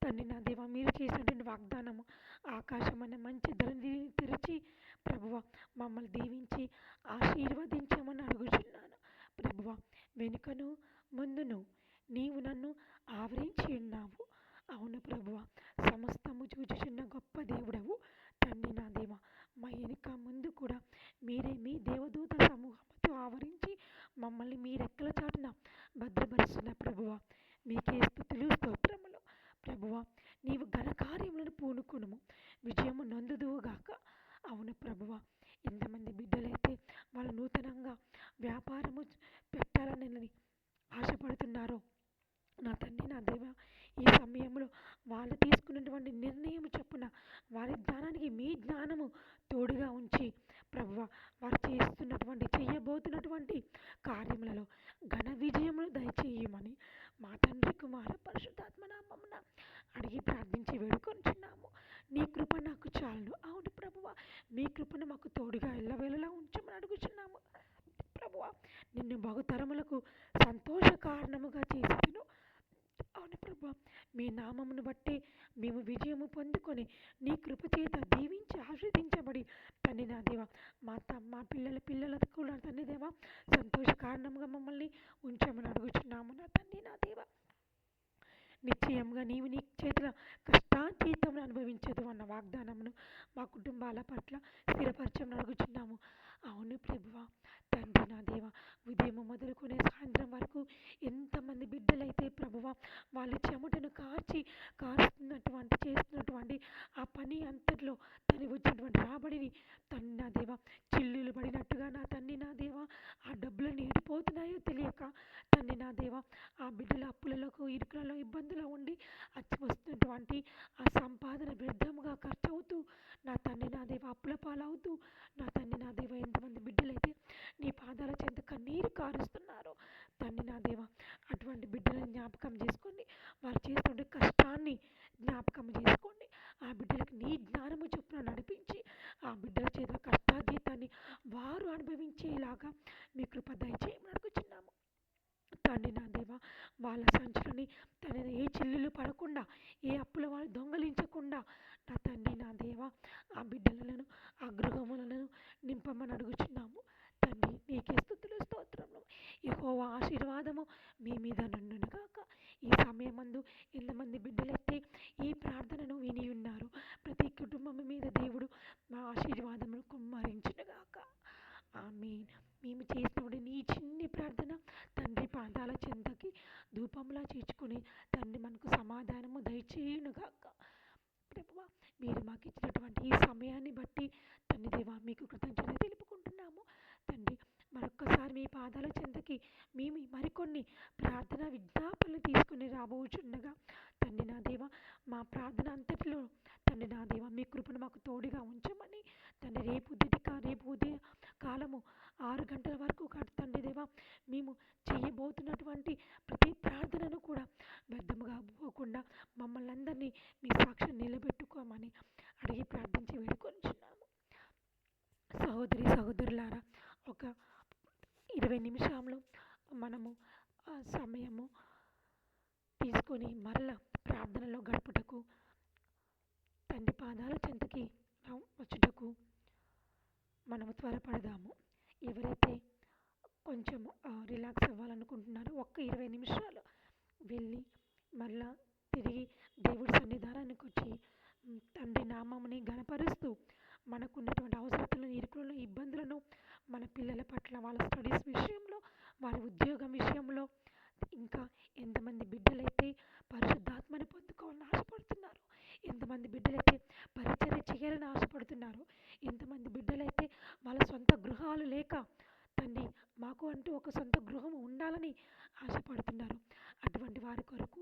తండ్రి నా దేవ మీరు చేసినటువంటి వాగ్దానము ఆకాశం అనే మంచి ధననిధిని తెరిచి ప్రభువ మమ్మల్ని దీవించి ఆశీర్వదించమని అడుగుచున్నాను ప్రభువ. వెనుకను ముందును నీవు నన్ను ఆవరించి ఉన్నావు. అవును ప్రభువ. సమస్తము చూచుచున్న గొప్ప దేవుడవు తండ్రి నా దేవ. మా వెనుక ముందు కూడా మీరే మీ దేవదూత సమూహంతో ఆవరించి మమ్మల్ని మీ రెక్కల చాటున భద్రపరుస్తున్న ప్రభువ. మీకే స్తుతులు స్తోత్రములు ప్రభువ. నీవు ఘనకార్యములను పూనుకును విజయము నొందుదువుగాక. అవును ప్రభువ. ఎంతమంది బిడ్డలైతే వాళ్ళు నూతనంగా వ్యాపారము పెట్టాలని ఆశపడుతున్నారో నా తండ్రి నా దేవ ఈ సమయంలో వాళ్ళు తీసుకున్నటువంటి నిర్ణయం చొప్పున వారి జ్ఞానానికి మీ జ్ఞానము తోడుగా ఉంచి ప్రభువ వారు చేయబోతున్నటువంటి కార్యములలో ఘన విజయములు దయచేయమని మా తండ్రి కుమార పరిశుద్ధాత్మ నామమున అడిగి ప్రార్థించి వేడుకొంచున్నాము. నీ కృప నాకు చాలును. అవును ప్రభువ. మీ కృపను మాకు తోడుగా ఎల్లవేళలా ఉంచమని అడుగుచున్నాము ప్రభువ. నిన్ను బహుతరములకు సంతోష కారణముగా చేసేను. అవును ప్రభు. మీ నామమును బట్టి మేము విజయము పొందుకొని నీ కృప చేత దీవించి ఆశీర్వదించబడి తండ్రి నా దేవ మా పిల్లలకు కూడా తండ్రి దేవ సంతోష కారణముగా మమ్మల్ని ఉంచమని అడుగుచున్నాము నా తండ్రి నా దేవ. నిశ్చయంగా నీవు నీ చేత చేసిన కష్టాతీతం అనుభవించదు అన్న వాగ్దానమును మా కుటుంబాల పట్ల స్థిరపరచమని అడుగుచున్నాము. అవును ప్రభువా, తండ్రి నా దేవ, ఉదయం మొదలుకొని సాయంత్రం వరకు ఎంతమంది బిడ్డలైతే ప్రభువా వాళ్ళు చెమటను కారుస్తున్నటువంటి చేస్తున్నటువంటి ఆ పని అంతట్లో తను వచ్చినటువంటి రాబడిని తండ్రి నా దేవ చిల్లులు పడినట్టుగా నా తండ్రి నా దేవ ఆ డబ్బులను ఎడిపోతున్నాయో తెలియక తండ్రి నా దేవ ఆ బిడ్డల అప్పులలో ఇరుకులలో ఇబ్బందులు ఉండి వస్తున్నటువంటి ఆ సంపాదన వ్యర్థముగా ఖర్చు అవుతూ నా తండ్రి నా దేవ అప్పుల పాలవుతూ నా తండ్రి నా దేవ ఎంతమంది బిడ్డలైతే నీ పాదాల చెంత కన్నీరు కారుస్తున్నారో తండ్రి నా దేవ అటువంటి బిడ్డలను జ్ఞాపకం చేసుకోండి. వారు చేస్తుండే కష్టాన్ని జ్ఞాపకం చేసుకోండి. ఆ బిడ్డలకు నీ జ్ఞానము చొప్పున నడిపించి ఆ బిడ్డల చేత కష్టాజీతాన్ని వారు అనుభవించేలాగా మీ కృప దయచేయమని అడుగుచున్నాము. తండ్రి నా దేవ వాళ్ళ సంచులని తండ్రి ఏ చిల్లులు పడకుండా ఏ అప్పుల వాళ్ళు దొంగలించకుండా నా తండ్రి నా దేవ ఆ బిడ్డలను ఆ గృహములను నింపమని అడుగుచున్నాము. తండ్రి నీకే స్తుతులు స్తోత్రములు. యెహోవా ఆశీర్వాదము మీ మీద నుండును గాక. ఈ సమయమందు ఎంతమంది బిడ్డలైతే ఈ ప్రార్థనను విని ఉన్నారు ప్రతి కుటుంబం మీద దేవుడు మా ఆశీర్వాదమును కుమ్మరించును గాక. ఆమేన్. మేము చేసినప్పుడు నీ చిన్ని ప్రార్థన తండ్రి పాదాల చెంతకి ధూపంలా చేర్చుకొని తండ్రి మనకు సమాధానము దయచేయునుగాక. ప్రభువా, మీరు మాకు ఇచ్చినటువంటి ఈ సమయాన్ని బట్టి తండ్రి దేవా మీకు కృతజ్ఞత తెలుపుకుంటున్నాము. తండ్రి మరొక్కసారి మీ పాదాల చెంతకి మేము మరికొన్ని ప్రార్థన విజ్ఞాపనలు తీసుకుని రాబోచుండగా తండ్రి నా దేవ మా ప్రార్థన అంతటిలో తండ్రి నా దేవ మీ కృపను మాకు తోడుగా ఉంచమని తండ్రి రేపు ఉదయ కాలము 6 గంటల వరకు తండ్రి దేవ మేము చేయబోతున్నటువంటి ప్రతి ప్రార్థనను కూడా వ్యర్థముగా పోకుండా మమ్మల్ని అందరినీ మీ సాక్ష్యం నిలబెట్టుకోమని అడిగి ప్రార్థించి వేడుకొనిచున్నాము. సహోదరులారా, ఒక 20 నిమిషంలో మనము సమయము తీసుకొని మరల ప్రార్థనలో గడుపుటకు తండ్రి పాదాల చెంతకి వచ్చుటకు మనము త్వరపడదాము. ఎవరైతే కొంచెం రిలాక్స్ అవ్వాలనుకుంటున్నారో ఒక్క 20 నిమిషాలు వెళ్ళి మరలా తిరిగి దేవుడి సన్నిధానానికి వచ్చి తండ్రి నామముని ఘనపరుస్తూ మనకున్నటువంటి అవసరతలను ఇరుకులను ఇబ్బందులను మన పిల్లల పట్ల వాళ్ళ స్టడీస్ విషయంలో వారి ఉద్యోగం విషయంలో ఇంకా ఎంతమంది బిడ్డలైతే పరిశుద్ధాత్మని పొందుకోవాలని ఆశపడుతున్నారు, ఎంతమంది బిడ్డలైతే పరిచర్య చేయాలని ఆశపడుతున్నారు, ఎంతమంది బిడ్డలైతే వాళ్ళ సొంత గృహాలు లేక తండ్రి మాకు అంటూ ఒక సొంత గృహం ఉండాలని ఆశపడుతున్నారు. అటువంటి వారి కొరకు